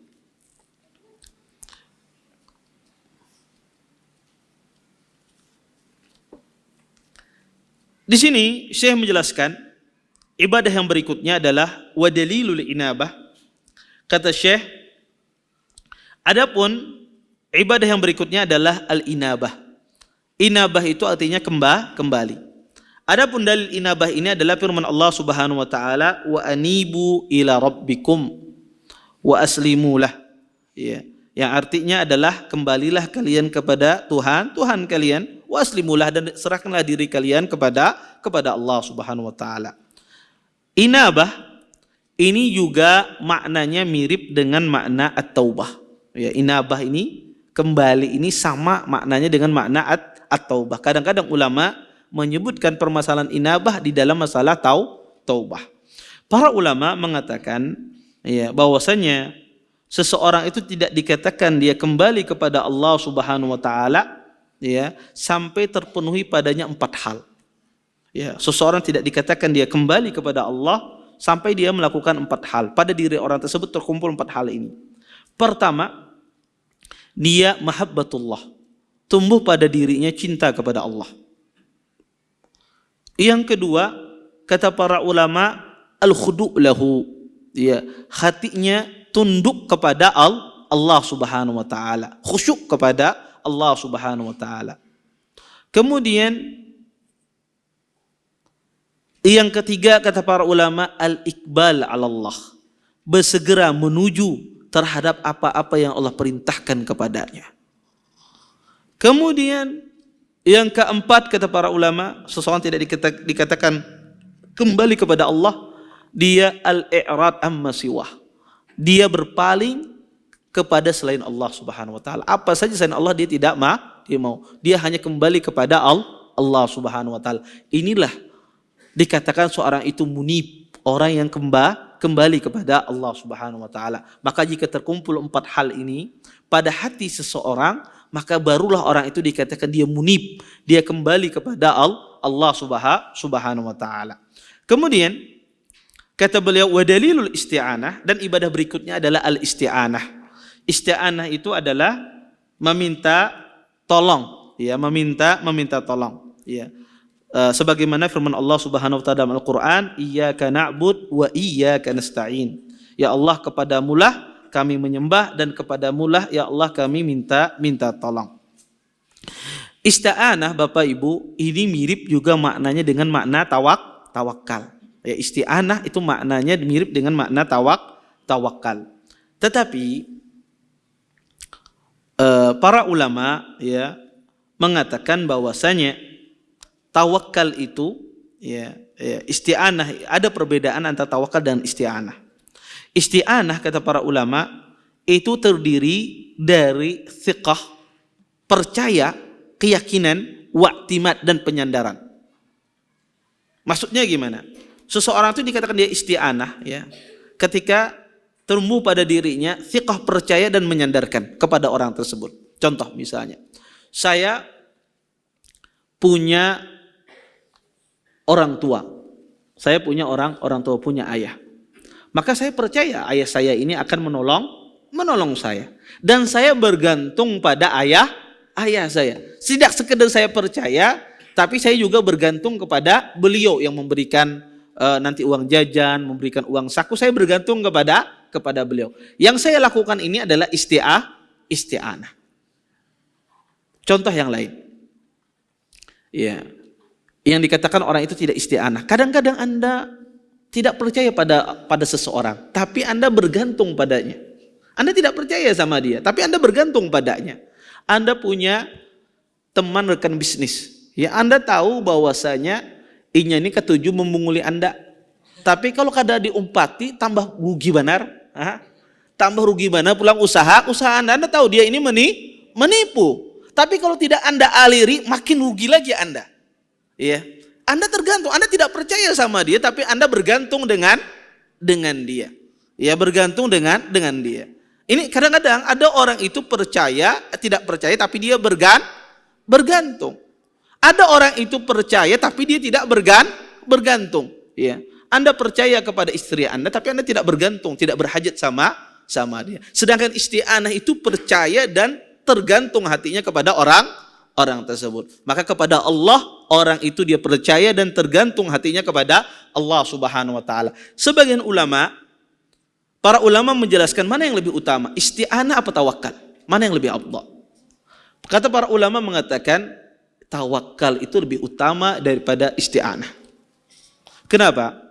di sini Syekh menjelaskan ibadah yang berikutnya adalah wadalilul inabah. Kata Syekh, adapun ibadah yang berikutnya adalah al-inabah. Inabah itu artinya kembali. Adapun dalil inabah ini adalah firman Allah Subhanahu wa taala, wa anibu ila rabbikum wa aslimulah. Ya, yang artinya adalah kembalilah kalian kepada Tuhan kalian, wa aslimulah, dan serahkanlah diri kalian kepada Allah Subhanahu wa taala. Inabah ini juga maknanya mirip dengan makna at-taubah. Ya, inabah ini kembali ini sama maknanya dengan makna at-taubah. Kadang-kadang ulama menyebutkan permasalahan inabah di dalam masalah taubah. Para ulama mengatakan ya bahwasanya seseorang itu tidak dikatakan dia kembali kepada Allah Subhanahu wa taala ya sampai terpenuhi padanya 4 hal. Ya, seseorang tidak dikatakan dia kembali kepada Allah sampai dia melakukan 4 hal. Pada diri orang tersebut terkumpul 4 hal ini. Pertama, dia mahabbatullah, tumbuh pada dirinya cinta kepada Allah. Yang kedua, kata para ulama, al-khudu' lahu, ya, hatinya tunduk kepada Allah Subhanahu wa taala, khusyuk kepada Allah Subhanahu wa taala. Kemudian yang ketiga, kata para ulama, al-iqbal 'ala Allah, bersegera menuju terhadap apa-apa yang Allah perintahkan kepadanya. Kemudian yang keempat, kata para ulama, seseorang tidak dikatakan kembali kepada Allah, dia al-i'rad amma siwah, dia berpaling kepada selain Allah Subhanahu wa taala. Apa saja selain Allah dia tidak mau. Dia hanya kembali kepada Allah Subhanahu wa taala. Inilah dikatakan seorang itu munib, orang yang kembali kepada Allah Subhanahu wa taala. Maka jika terkumpul 4 hal ini pada hati seseorang, maka barulah orang itu dikatakan dia munib, dia kembali kepada Allah Subhanahu wa taala. Kemudian kata beliau, wa dalilul isti'anah, dan ibadah berikutnya adalah al-isti'anah. Isti'anah itu adalah meminta tolong, ya, meminta tolong, ya. Sebagaimana firman Allah Subhanahu wa taala dalam Al-Qur'an, iyyaka na'bud wa iyyaka nasta'in. Ya Allah, kepadamulah kami menyembah dan kepadamulah ya Allah kami minta tolong. Isti'anah Bapak Ibu ini mirip juga maknanya dengan makna tawakal. Ya, isti'anah itu maknanya mirip dengan makna tawakal. Tetapi para ulama ya mengatakan bahwasanya tawakal itu ya, isti'anah, ada perbedaan antara tawakal dan isti'anah. Isti'anah kata para ulama itu terdiri dari thiqah, percaya, keyakinan, wa'timad, dan penyandaran. Maksudnya gimana? Seseorang itu dikatakan dia isti'anah ya ketika tumbuh pada dirinya thiqah, percaya dan menyandarkan kepada orang tersebut. Contoh misalnya, saya punya orang tua. Saya punya orang tua, punya ayah. Maka saya percaya ayah saya ini akan menolong saya. Dan saya bergantung pada ayah saya. Tidak sekedar saya percaya, tapi saya juga bergantung kepada beliau yang memberikan nanti uang jajan, memberikan uang saku. Saya bergantung kepada beliau. Yang saya lakukan ini adalah isti'anah. Contoh yang lain. Ya. Yang dikatakan orang itu tidak isti'anah. Kadang-kadang Anda tidak percaya pada seseorang, tapi Anda bergantung padanya. Anda tidak percaya sama dia, tapi Anda bergantung padanya. Anda punya teman rekan bisnis, ya Anda tahu bahwasanya ini ketujuh memunguli Anda. Tapi kalau kada diumpati, tambah rugi benar. Tambah rugi benar pulang usaha Anda tahu dia ini menipu. Tapi kalau tidak Anda aliri, makin rugi lagi Anda. Ya. Anda tergantung, Anda tidak percaya sama dia, tapi Anda bergantung dengan dia. Ya, bergantung dengan dia. Ini kadang-kadang ada orang itu percaya, tidak percaya, tapi dia bergantung. Ada orang itu percaya, tapi dia tidak bergantung. Ya. Anda percaya kepada istri Anda, tapi Anda tidak bergantung, tidak berhajat sama dia. Sedangkan isti'anah itu percaya dan tergantung hatinya kepada orang tersebut. Maka kepada Allah, orang itu dia percaya dan tergantung hatinya kepada Allah Subhanahu wa taala. Sebagian para ulama menjelaskan mana yang lebih utama, isti'anah apa tawakal? Mana yang lebih afdal? Kata para ulama mengatakan tawakal itu lebih utama daripada isti'anah. Kenapa?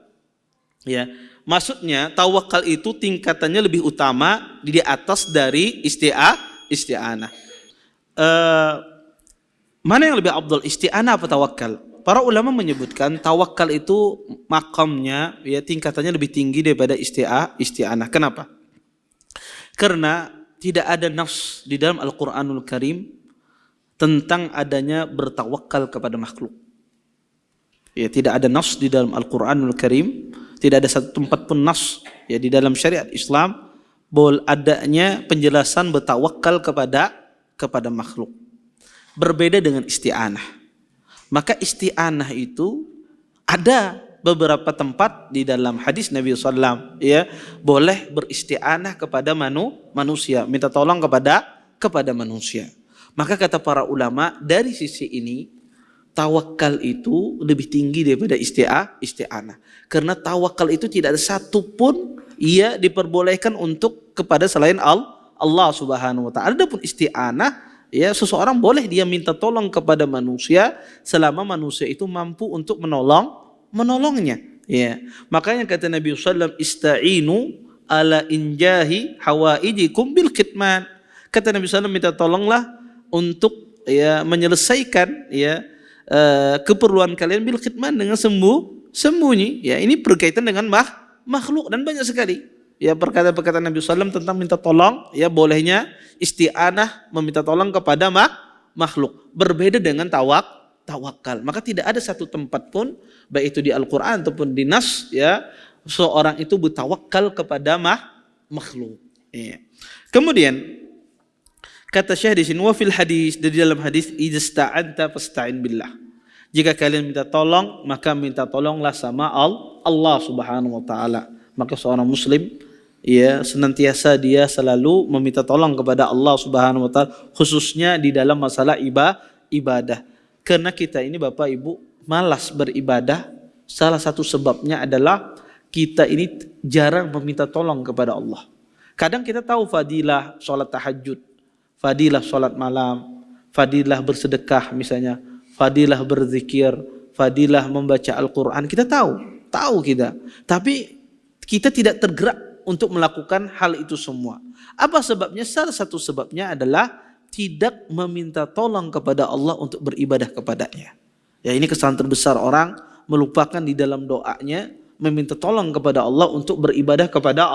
Ya, maksudnya tawakal itu tingkatannya lebih utama di atas dari isti'anah. Mana yang lebih afdal, isti'anah atau tawakal? Para ulama menyebutkan tawakal itu makamnya, ya, tingkatannya lebih tinggi daripada isti'anah. Kenapa? Karena tidak ada nafs di dalam Al-Quranul Karim tentang adanya bertawakal kepada makhluk. Ya, tidak ada nafs di dalam Al-Quranul Karim, tidak ada satu tempat pun nafs, ya, di dalam syariat Islam adanya penjelasan bertawakal kepada makhluk. Berbeda dengan isti'anah. Maka isti'anah itu ada beberapa tempat di dalam hadis Nabi SAW, ya, boleh beristi'anah kepada manusia, minta tolong kepada manusia. Maka kata para ulama, dari sisi ini tawakal itu lebih tinggi daripada isti'anah. Karena tawakal itu tidak ada satu pun ia diperbolehkan untuk kepada selain Allah Subhanahu wa taala. Adapun isti'anah, ya, seseorang boleh dia minta tolong kepada manusia selama manusia itu mampu untuk menolongnya. Ya. Makanya kata Nabi SAW, ista'inu ala injahi hawaijikum bil khidman. Kata Nabi SAW, minta tolonglah untuk, ya, menyelesaikan, ya, keperluan kalian bil khidman, dengan sembunyi. Ya, ini berkaitan dengan makhluk dan banyak sekali, ya, perkataan Nabi SAW tentang minta tolong, ya, bolehnya isti'anah meminta tolong kepada makhluk. Berbeda dengan tawakal. Maka tidak ada satu tempat pun, baik itu di Al-Quran ataupun di Nas, ya, seorang itu bertawakal kepada makhluk. Ya. Kemudian kata Syekh di sini, wa fil hadis, di dalam hadis, idsta'anta fasta'in billah. Jika kalian minta tolong, maka minta tolonglah sama Allah Subhanahu wa taala. Maka seorang muslim, ya, senantiasa dia selalu meminta tolong kepada Allah Subhanahu wa taala, khususnya di dalam masalah ibadah. Karena kita ini Bapak Ibu malas beribadah, salah satu sebabnya adalah kita ini jarang meminta tolong kepada Allah. Kadang kita tahu fadilah sholat tahajud, fadilah sholat malam, fadilah bersedekah misalnya, fadilah berzikir, fadilah membaca Al-Quran, kita tahu kita. Tapi kita tidak tergerak untuk melakukan hal itu semua. Apa sebabnya? Salah satu sebabnya adalah tidak meminta tolong kepada Allah untuk beribadah kepadanya. Ya, ini kesalahan terbesar, orang melupakan di dalam doanya meminta tolong kepada Allah untuk beribadah kepada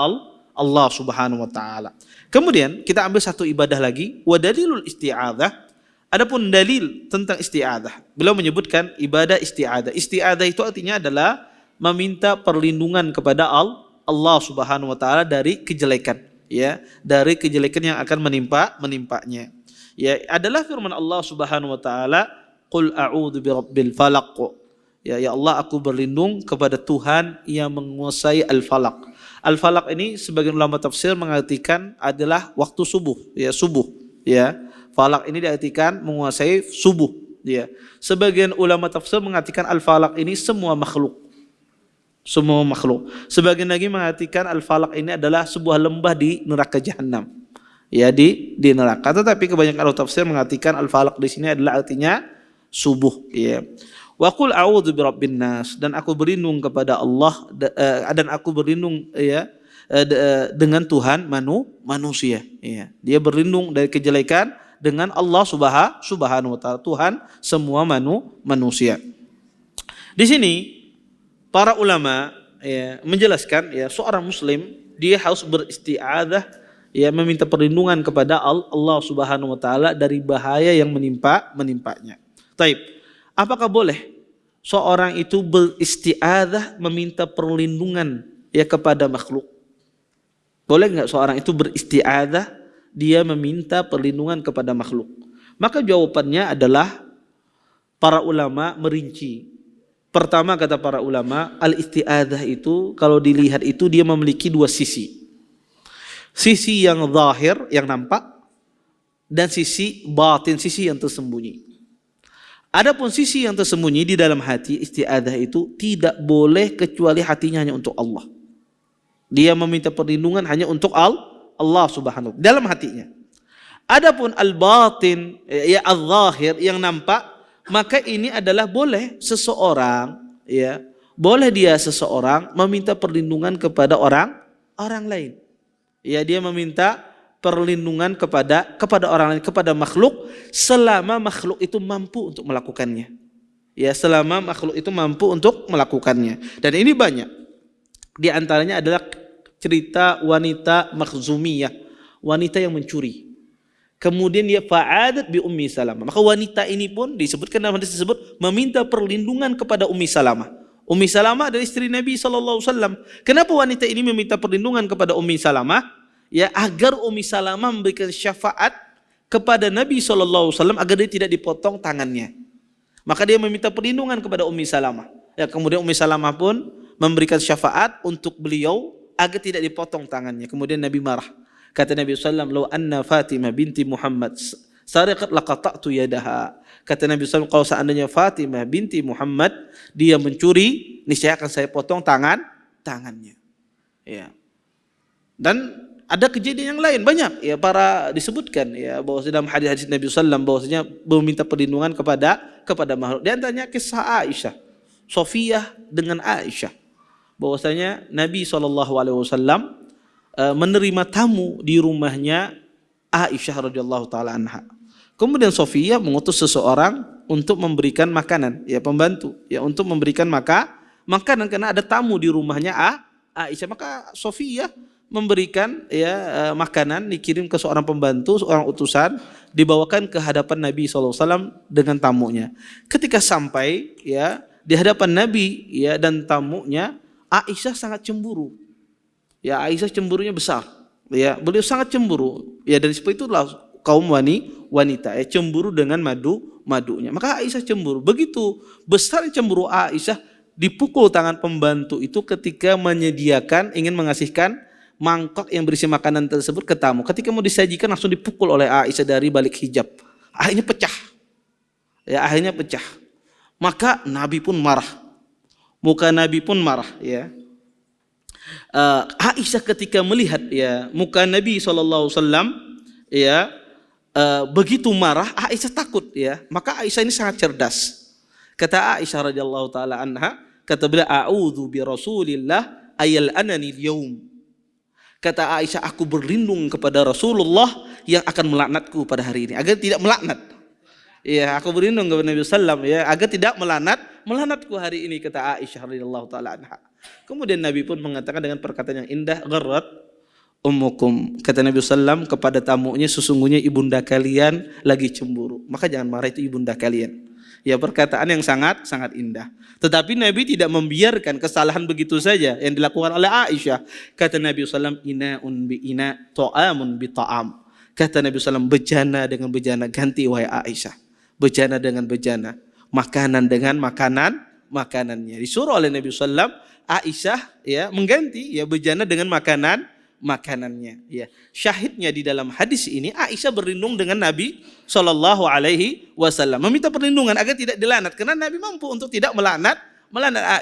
Allah Subhanahu wa taala. Kemudian kita ambil satu ibadah lagi, wa dalilul isti'adzah. Adapun dalil tentang isti'adzah, beliau menyebutkan ibadah isti'adzah. Isti'adzah itu artinya adalah meminta perlindungan kepada Allah Subhanahu wa taala dari kejelekan, ya, dari kejelekan yang akan menimpanya. Ya, adalah firman Allah Subhanahu wa taala, qul a'udzu birabbil falaq. Ya, ya Allah, aku berlindung kepada Tuhan yang menguasai al-falaq. Al-falaq ini sebagian ulama tafsir mengartikan adalah waktu subuh, ya, subuh, ya. Falak ini diartikan menguasai subuh, ya. Sebagian ulama tafsir mengartikan al-falaq ini semua makhluk. Semua makhluk. Sebagian lagi mengartikan al-falaq ini adalah sebuah lembah di neraka jahanam. Ya, di neraka. Tetapi kebanyakan ulama tafsir mengartikan al-falaq di sini adalah artinya subuh, ya. Wa qul a'udzu birabbin nas, dan aku berlindung kepada Allah, dan aku berlindung, ya, dengan Tuhan manusia, ya. Dia berlindung dari kejelekan dengan Allah Subhanahu wa taala, Tuhan semua manusia. Di sini para ulama, ya, menjelaskan, ya, seorang muslim dia harus beristi'adzah, ya, meminta perlindungan kepada Allah Subhanahu wa taala dari bahaya yang menimpanya. Taib. Apakah boleh seorang itu beristi'adzah meminta perlindungan, ya, kepada makhluk? Boleh enggak seorang itu beristi'adzah dia meminta perlindungan kepada makhluk? Maka jawabannya adalah para ulama merinci. Pertama, kata para ulama, al-isti'adzah itu kalau dilihat itu dia memiliki dua sisi. Sisi yang zahir, yang nampak, dan sisi batin, sisi yang tersembunyi. Adapun sisi yang tersembunyi di dalam hati, isti'adzah itu tidak boleh kecuali hatinya hanya untuk Allah. Dia meminta perlindungan hanya untuk Allah Subhanahu dalam hatinya. Adapun al-batin, ya, al-zahir yang nampak, maka ini adalah boleh seseorang, ya, boleh dia seseorang meminta perlindungan kepada orang lain. Ya, dia meminta perlindungan kepada orang lain, kepada makhluk, selama makhluk itu mampu untuk melakukannya. Ya, selama makhluk itu mampu untuk melakukannya. Dan ini banyak. Di antaranya adalah cerita wanita Makhzumiyah, wanita yang mencuri. Kemudian dia fa'adat bi Ummi Salamah. Maka wanita ini pun disebutkan dalam hadis tersebut meminta perlindungan kepada Ummi Salamah. Ummi Salamah adalah istri Nabi SAW. Kenapa wanita ini meminta perlindungan kepada Ummi Salamah? Ya, agar Ummi Salamah memberikan syafaat kepada Nabi SAW agar dia tidak dipotong tangannya. Maka dia meminta perlindungan kepada Ummi Salamah. Ya, kemudian Ummi Salamah pun memberikan syafaat untuk beliau agar tidak dipotong tangannya. Kemudian Nabi marah. Kata Nabi SAW, "Lau anna Fatimah binti Muhammad sariqat laqata'tu yadaha." Kata Nabi SAW, kalau seandainya Fatimah binti Muhammad dia mencuri, niscaya akan saya potong tangannya. Ya. Dan ada kejadian yang lain banyak, ya, para disebutkan, ya, bahwa dalam hadis-hadis Nabi SAW bahwasanya meminta perlindungan kepada makhluk. Di antaranya kisah Aisyah, Sofiyah dengan Aisyah, bahwasanya Nabi SAW menerima tamu di rumahnya Aisyah radhiyallahu taala anha. Kemudian Sofiyah mengutus seseorang untuk memberikan makanan, ya, pembantu, ya, untuk memberikan makanan karena ada tamu di rumahnya Aisyah. Maka Sofiyah memberikan, ya, makanan, dikirim ke seorang pembantu, seorang utusan, dibawakan ke hadapan Nabi SAW dengan tamunya. Ketika sampai, ya, di hadapan Nabi, ya, dan tamunya, Aisyah sangat cemburu. Ya, Aisyah cemburunya besar. Ya, beliau sangat cemburu. Ya, dan seperti itulah kaum wanita, ya, cemburu dengan madunya. Maka Aisyah cemburu. Begitu besar cemburu Aisyah, dipukul tangan pembantu itu ketika ingin mengasihkan mangkok yang berisi makanan tersebut ke tamu. Ketika mau disajikan langsung dipukul oleh Aisyah dari balik hijab. Akhirnya pecah. Ya, akhirnya pecah. Maka Nabi pun marah. Muka Nabi pun marah, ya. Aisyah ketika melihat, ya, muka Nabi SAW, ya, begitu marah, Aisyah takut, ya. Maka Aisyah ini sangat cerdas. Kata Aisyah radhiyallahu taala anha, kata beliau, "A'udzu bi Rasulillah ayal anani al-yaum." Kata Aisyah, aku berlindung kepada Rasulullah yang akan melaknatku pada hari ini, agar tidak melaknat. Ya, aku berlindung kepada Nabi SAW, ya, agar tidak melaknatku hari ini, kata Aisyah radhiyallahu taala anha. Kemudian Nabi pun mengatakan dengan perkataan yang indah, "Gharrat ummukum." Kata Nabi SAW kepada tamunya, sesungguhnya ibunda kalian lagi cemburu. Maka jangan marah, itu ibunda kalian. Ya, perkataan yang sangat indah. Tetapi Nabi tidak membiarkan kesalahan begitu saja yang dilakukan oleh Aisyah. Kata Nabi SAW, "Ina'un bi ina, ta'amun bi ta'am." Kata Nabi SAW, bejana dengan bejana ganti wahai Aisyah. Bejana dengan bejana, makanan dengan makanannya. Disuruh oleh Nabi SAW, Aisyah, ya, mengganti, ya, bejana dengan makanannya. Ya. Syahidnya di dalam hadis ini, Aisyah berlindung dengan Nabi SAW, meminta perlindungan agar tidak dilaknat, karena Nabi mampu untuk tidak melaknat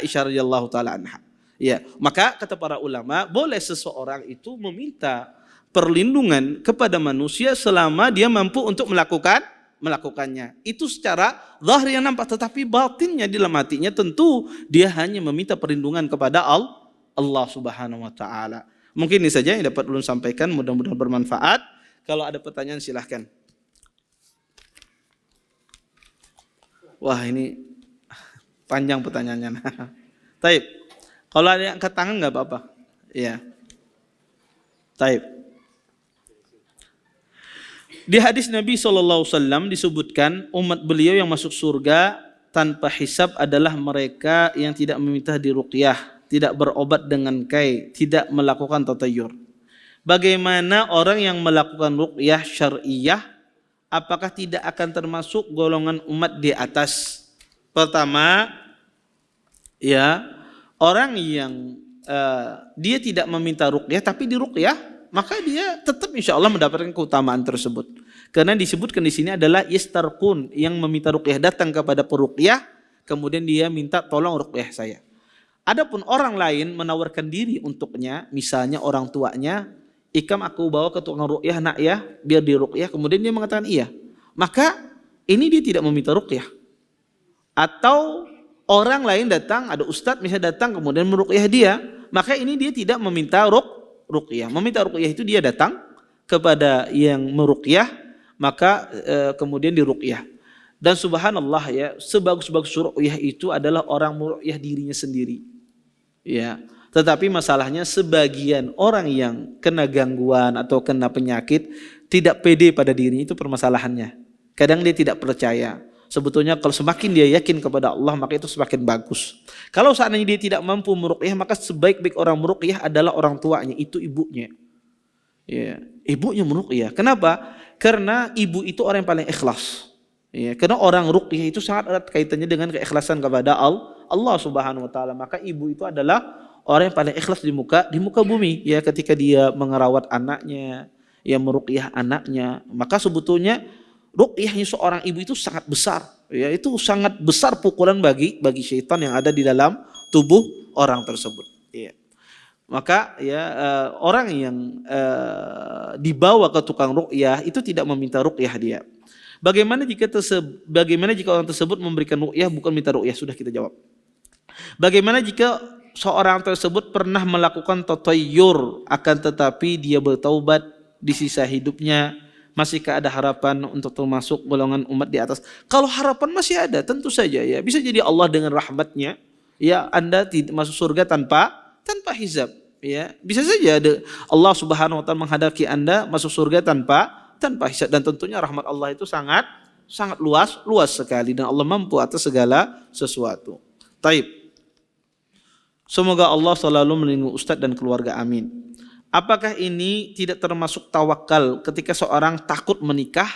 Aisyah radhiyallahu taala anha. Ya, maka kata para ulama, boleh seseorang itu meminta perlindungan kepada manusia selama dia mampu untuk melakukannya. Itu secara zahir yang nampak, tetapi batinnya dalam hatinya tentu dia hanya meminta perlindungan kepada Allah Subhanahu wa taala. Mungkin ini saja yang dapat ulun sampaikan, mudah-mudahan bermanfaat. Kalau ada pertanyaan silahkan. Wah, ini panjang pertanyaannya. Taib. Kalau ada yang angkat tangan enggak apa-apa. Iya. Taib. Di hadis Nabi SAW disebutkan umat beliau yang masuk surga tanpa hisab adalah mereka yang tidak meminta diruqyah, tidak berobat dengan kai, tidak melakukan tatayur. Bagaimana orang yang melakukan ruqyah syar'iyah, apakah tidak akan termasuk golongan umat di atas? Pertama, ya, orang yang dia tidak meminta ruqyah tapi diruqyah, maka dia tetap insya Allah mendapatkan keutamaan tersebut. Karena disebutkan di sini adalah yastarqun, yang meminta ruqyah datang kepada peruqyah, kemudian dia minta tolong ruqyah saya. Adapun orang lain menawarkan diri untuknya, misalnya orang tuanya, "Ikam, aku bawa ke tukang ruqyah nak ya, biar diruqyah." Kemudian dia mengatakan iya. Maka ini dia tidak meminta ruqyah. Atau orang lain datang, ada ustadz misalnya datang kemudian meruqyah dia, maka ini dia tidak meminta ruqyah. Meminta ruqyah itu dia datang kepada yang meruqyah, maka kemudian diruqyah. Dan subhanallah ya, sebagus-bagus ruqyah itu adalah orang meruqyah dirinya sendiri. Ya. Tetapi masalahnya sebagian orang yang kena gangguan atau kena penyakit tidak pede pada dirinya, itu permasalahannya. Kadang dia tidak percaya. Sebetulnya kalau semakin dia yakin kepada Allah, maka itu semakin bagus. Kalau seandainya dia tidak mampu meruqyah, maka sebaik-baik orang meruqyah adalah orang tuanya, itu ibunya. Ya, ibunya meruqyah. Kenapa? Karena ibu itu orang yang paling ikhlas. Ya, karena orang ruqyah itu sangat erat kaitannya dengan keikhlasan kepada Allah Subhanahu wa taala. Maka ibu itu adalah orang yang paling ikhlas di muka bumi, ya, ketika dia mengerawat anaknya, yang meruqyah anaknya. Maka sebetulnya ruqyahnya seorang ibu itu sangat besar, ya, itu sangat besar pukulan bagi syaitan yang ada di dalam tubuh orang tersebut, ya. Maka ya orang yang dibawa ke tukang ruqyah itu tidak meminta ruqyah dia. Bagaimana jika orang tersebut memberikan ruqyah bukan minta ruqyah? Sudah kita jawab. Bagaimana jika seorang tersebut pernah melakukan tatayyur akan tetapi dia bertaubat di sisa hidupnya, masihkah ada harapan untuk termasuk golongan umat di atas? Kalau harapan masih ada, tentu saja ya. Bisa jadi Allah dengan rahmatnya, ya, Anda tidak masuk surga tanpa hisab, ya. Bisa saja ada Allah Subhanahu wa taala menghadapki Anda masuk surga tanpa hisab, dan tentunya rahmat Allah itu sangat luas sekali, dan Allah mampu atas segala sesuatu. Taib. Semoga Allah selalu melindungi Ustadz dan keluarga, amin. Apakah ini tidak termasuk tawakal ketika seorang takut menikah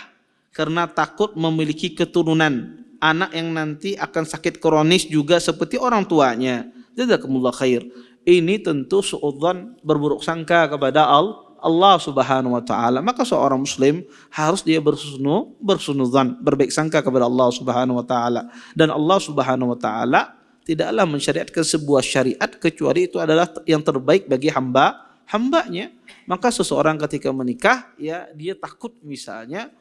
karena takut memiliki keturunan, anak yang nanti akan sakit kronis juga seperti orang tuanya? Jazakumullah khair. Ini tentu suudzon, berburuk sangka kepada Allah Subhanahu wa taala. Maka seorang muslim harus dia bersunudzon, berbaik sangka kepada Allah Subhanahu wa taala. Dan Allah Subhanahu wa taala tidaklah mensyariatkan sebuah syariat kecuali itu adalah yang terbaik bagi hambanya. Maka seseorang ketika menikah, ya, dia takut misalnya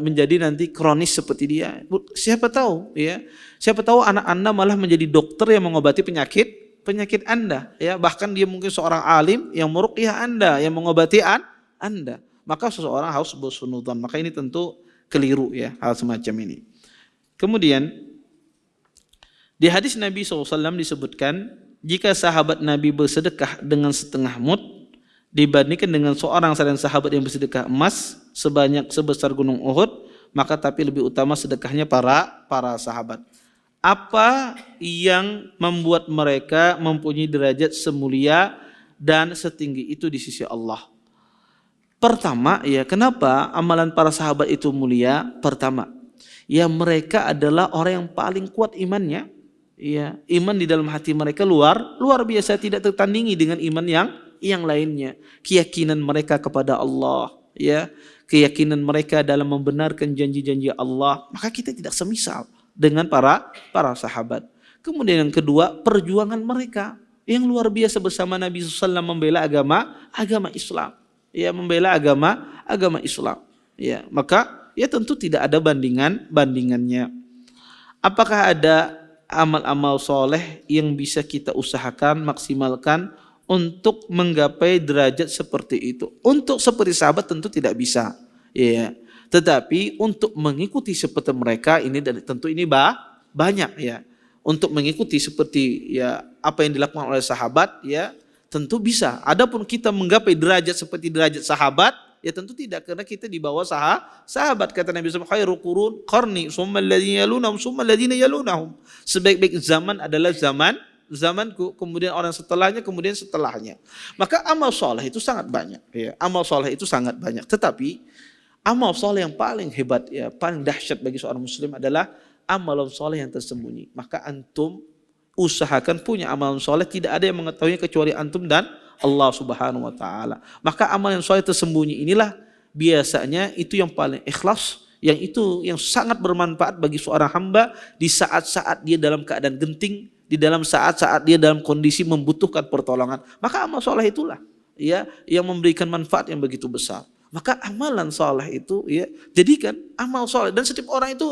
menjadi nanti kronis seperti dia. Siapa tahu, ya, siapa tahu anak Anda malah menjadi dokter yang mengobati penyakit Anda, ya. Bahkan dia mungkin seorang alim yang meruqyah Anda, yang mengobati Anda. Maka seseorang harus bersunudzon. Maka ini tentu keliru, ya, hal semacam ini. Kemudian di hadis Nabi SAW disebutkan, jika sahabat Nabi bersedekah dengan setengah mud dibandingkan dengan seorang sahabat yang bersedekah emas sebesar gunung Uhud, maka tapi lebih utama sedekahnya para sahabat. Apa yang membuat mereka mempunyai derajat semulia dan setinggi itu di sisi Allah? Pertama, ya, kenapa amalan para sahabat itu mulia? Pertama, ya, mereka adalah orang yang paling kuat imannya. Ya, iman di dalam hati mereka luar biasa, tidak tertandingi dengan iman yang lainnya. Keyakinan mereka kepada Allah, ya, keyakinan mereka dalam membenarkan janji-janji Allah, maka kita tidak semisal dengan para sahabat. Kemudian yang kedua, perjuangan mereka yang luar biasa bersama Nabi SAW membela agama Islam, ya, membela agama Islam, ya. Maka ya tentu tidak ada bandingannya. Apakah ada amal-amal soleh yang bisa kita usahakan, maksimalkan untuk menggapai derajat seperti itu? Untuk seperti sahabat tentu tidak bisa, ya. Tetapi untuk mengikuti seperti mereka ini tentu ini banyak, ya. Untuk mengikuti seperti, ya, apa yang dilakukan oleh sahabat, ya, tentu bisa. Adapun kita menggapai derajat seperti derajat sahabat, ya tentu tidak, karena kita di bawah sahabat. Kata Nabi SAW, khairu qurun qarni summa alladziina yalunahum summa alladziina yalunahum. Sebaik-baik zaman adalah zamanku, kemudian orang setelahnya, kemudian setelahnya. Maka amal soleh itu sangat banyak, ya. Amal soleh itu sangat banyak. Tetapi amal soleh yang paling hebat, ya, paling dahsyat bagi seorang muslim adalah amal soleh yang tersembunyi. Maka antum usahakan punya amal soleh, tidak ada yang mengetahuinya kecuali antum dan Allah Subhanahu wa taala. Maka amal yang soleh tersembunyi inilah biasanya itu yang paling ikhlas, yang sangat bermanfaat bagi seorang hamba di saat-saat dia dalam keadaan genting, di dalam saat-saat dia dalam kondisi membutuhkan pertolongan. Maka amal soleh itulah, ya, yang memberikan manfaat yang begitu besar. Maka amalan soleh itu, ya, jadikan amal soleh, dan setiap orang itu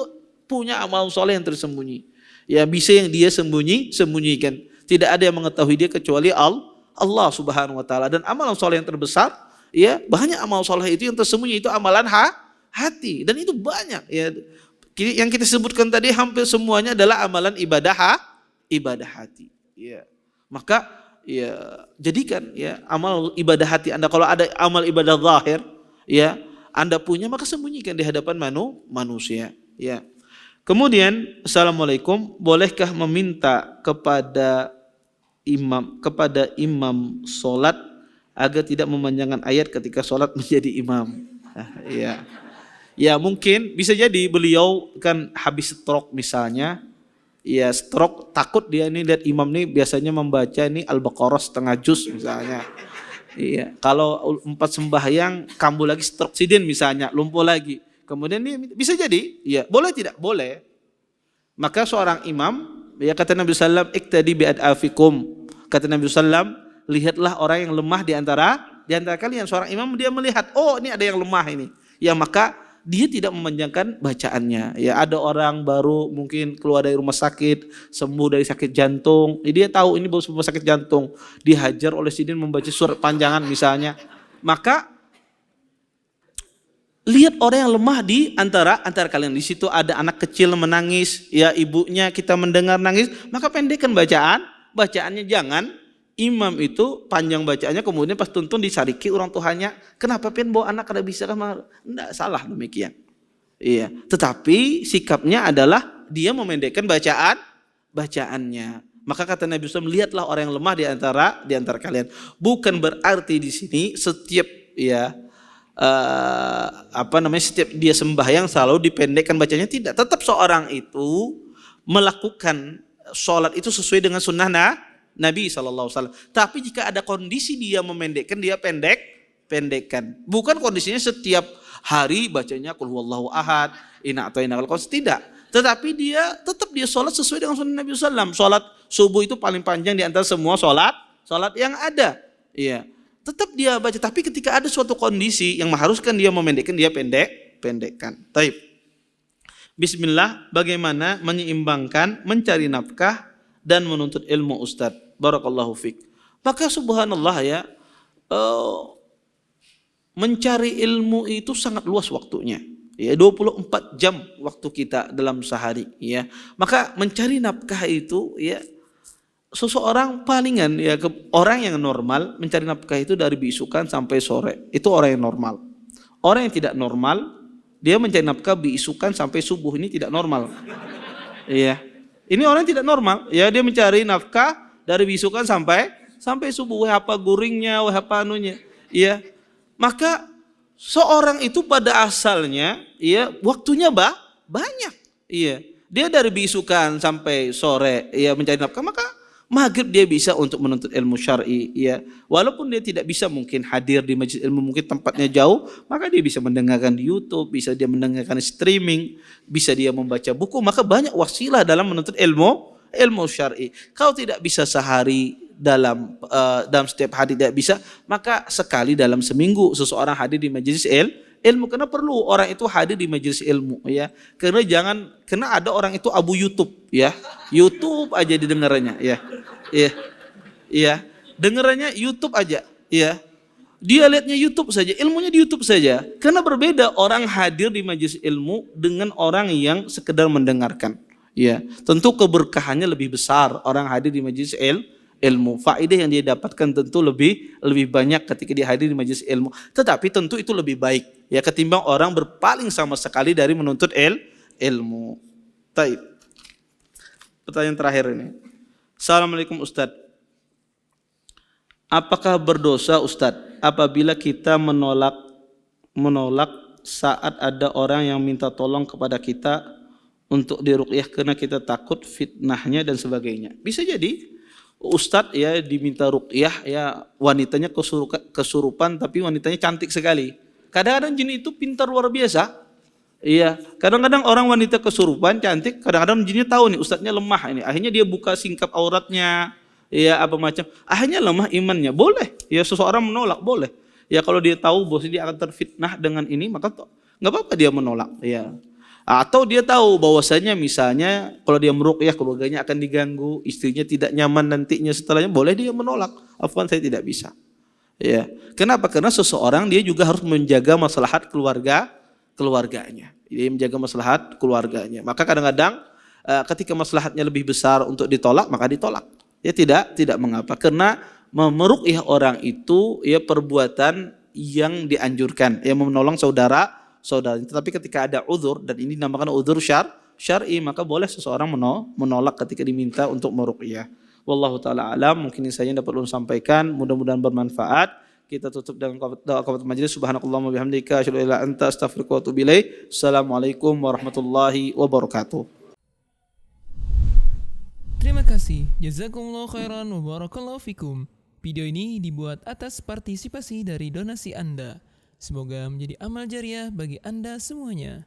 punya amal soleh yang tersembunyi. Ya, bisa yang dia sembunyikan. Tidak ada yang mengetahui dia kecuali Allah Subhanahu wa taala. Dan amalan soleh yang terbesar, ya, banyak amal soleh itu yang tersembunyi itu amalan hati, dan itu banyak, ya. Yang kita sebutkan tadi hampir semuanya adalah amalan ibadah hati, ya. Maka ya jadikan ya amal ibadah hati Anda, kalau ada amal ibadah zahir ya Anda punya, maka sembunyikan di hadapan manusia, ya. Kemudian, assalamualaikum, bolehkah meminta kepada imam solat agar tidak memanjangkan ayat ketika solat menjadi imam? Ya, ya mungkin bisa jadi beliau kan habis stroke misalnya, ya stroke, takut dia ini lihat imam nih biasanya membaca ini Al-Baqarah setengah juz misalnya. Iya, kalau 4 sembahyang kambuh lagi stroke sidin misalnya, lumpuh lagi. Kemudian ini bisa jadi, ya boleh tidak? Boleh. Maka seorang imam, ya kata Nabi SAW, iktadi bi'ad'afikum. Kata Nabi SAW, lihatlah orang yang lemah di antara kalian. Seorang imam dia melihat, oh ini ada yang lemah ini. Ya maka dia tidak memanjangkan bacaannya. Ya ada orang baru mungkin keluar dari rumah sakit, sembuh dari sakit jantung. Dia tahu ini baru sembuh sakit jantung. Dihajar oleh sidin membaca surat panjangan misalnya. Maka lihat orang yang lemah di antara kalian. Di situ ada anak kecil menangis, ya ibunya kita mendengar nangis, maka pendekkan bacaannya. Jangan imam itu panjang bacaannya kemudian pas tuntun disariki orang tuanya. Kenapa pengen bawa anak kada bisa kan? Enggak, salah demikian. Iya, tetapi sikapnya adalah dia memendekkan bacaannya. Maka kata Nabi SAW, lihatlah orang yang lemah di antara kalian. Bukan berarti di sini setiap ya setiap dia sembahyang selalu dipendekkan bacanya, tidak. Tetap seorang itu melakukan sholat itu sesuai dengan sunnah Nabi SAW. Tapi jika ada kondisi dia memendekkan, dia pendekkan. Bukan kondisinya setiap hari bacanya qul huwallahu ahad, inna a'tainakal kautsar, tidak. Tetapi dia tetap sholat sesuai dengan sunnah Nabi SAW. Sholat subuh itu paling panjang di antara semua sholat yang ada. Iya. Tetap dia baca, tapi ketika ada suatu kondisi yang mengharuskan dia memendekkan, dia pendekkan. Taib. Bismillah, bagaimana menyeimbangkan mencari nafkah dan menuntut ilmu, Ustaz? Barakallahu fiik. Maka subhanallah ya, mencari ilmu itu sangat luas waktunya. Ya, 24 jam waktu kita dalam sehari, ya. Maka mencari nafkah itu ya seseorang palingan ya orang yang normal mencari nafkah itu dari biisukan sampai sore. Itu orang yang normal. Orang yang tidak normal dia mencari nafkah biisukan sampai subuh, ini tidak normal. Iya. Ini orang yang tidak normal. Ya dia mencari nafkah dari biisukan sampai subuh. Wah apa guringnya, wah apa anunya. Iya. Maka seorang itu pada asalnya ya waktunya banyak. Iya. Dia dari biisukan sampai sore ya mencari nafkah, maka maghrib dia bisa untuk menuntut ilmu syar'i, ya. Walaupun dia tidak bisa mungkin hadir di majelis ilmu, mungkin tempatnya jauh, maka dia bisa mendengarkan di YouTube, bisa dia mendengarkan streaming, bisa dia membaca buku. Maka banyak wasilah dalam menuntut ilmu syar'i. Kalau tidak bisa sehari dalam setiap hari tidak bisa, maka sekali dalam seminggu seseorang hadir di majelis ilmu. Karena perlu orang itu hadir di majelis ilmu, ya. Karena ada orang itu abu YouTube, ya. YouTube aja didengarnya, ya. Iya. Iya. Dengarannya YouTube aja, ya. Dia lihatnya YouTube saja, ilmunya di YouTube saja. Karena berbeda orang hadir di majelis ilmu dengan orang yang sekedar mendengarkan, ya. Tentu keberkahannya lebih besar orang hadir di majelis ilmu. Faedah yang dia dapatkan tentu lebih banyak ketika dia hadir di majelis ilmu. Tetapi tentu itu lebih baik ya ketimbang orang berpaling sama sekali dari menuntut ilmu. Taib. Pertanyaan terakhir ini. Assalamualaikum Ustaz. Apakah berdosa Ustaz apabila kita menolak saat ada orang yang minta tolong kepada kita untuk diruqyah karena kita takut fitnahnya dan sebagainya? Bisa jadi Ustadz ya diminta ruqyah, ya wanitanya kesurupan tapi wanitanya cantik sekali. Kadang-kadang jin itu pintar luar biasa. Iya, kadang-kadang orang wanita kesurupan cantik, kadang-kadang jinnya tahu nih ustadznya lemah ini. Akhirnya dia buka singkap auratnya, ya apa macam. Akhirnya lemah imannya. Boleh, ya seseorang menolak boleh. Ya kalau dia tahu bahwa dia akan terfitnah dengan ini, maka nggak apa-apa dia menolak. Ya. Atau dia tahu bahwasanya misalnya kalau dia meruqyah keluarganya akan diganggu, istrinya tidak nyaman nantinya setelahnya, boleh dia menolak. Afwan, saya tidak bisa. Ya. Kenapa? Karena seseorang dia juga harus menjaga maslahat keluarganya. Dia menjaga maslahat keluarganya. Maka kadang-kadang ketika maslahatnya lebih besar untuk ditolak, maka ditolak. Ya tidak mengapa. Karena meruqyah orang itu ya perbuatan yang dianjurkan, yang menolong saudara. Tetapi ketika ada uzur, dan ini dinamakan uzur syar'i, maka boleh seseorang menolak ketika diminta untuk meruqyah. Wallahu taala alam. Mungkin ini saja yang dapat ulun sampaikan, mudah-mudahan bermanfaat. Kita tutup dengan doa kafarat majelis. Subhanakallahumma bihamdika asyhadu an la ilaha illa anta astaghfiruka wa atubu ilaik. Assalamualaikum warahmatullahi wabarakatuh. Terima kasih. Jazakumullah khairan wa barakallahu fikum. Video ini dibuat atas partisipasi dari donasi Anda. Semoga menjadi amal jariah bagi Anda semuanya.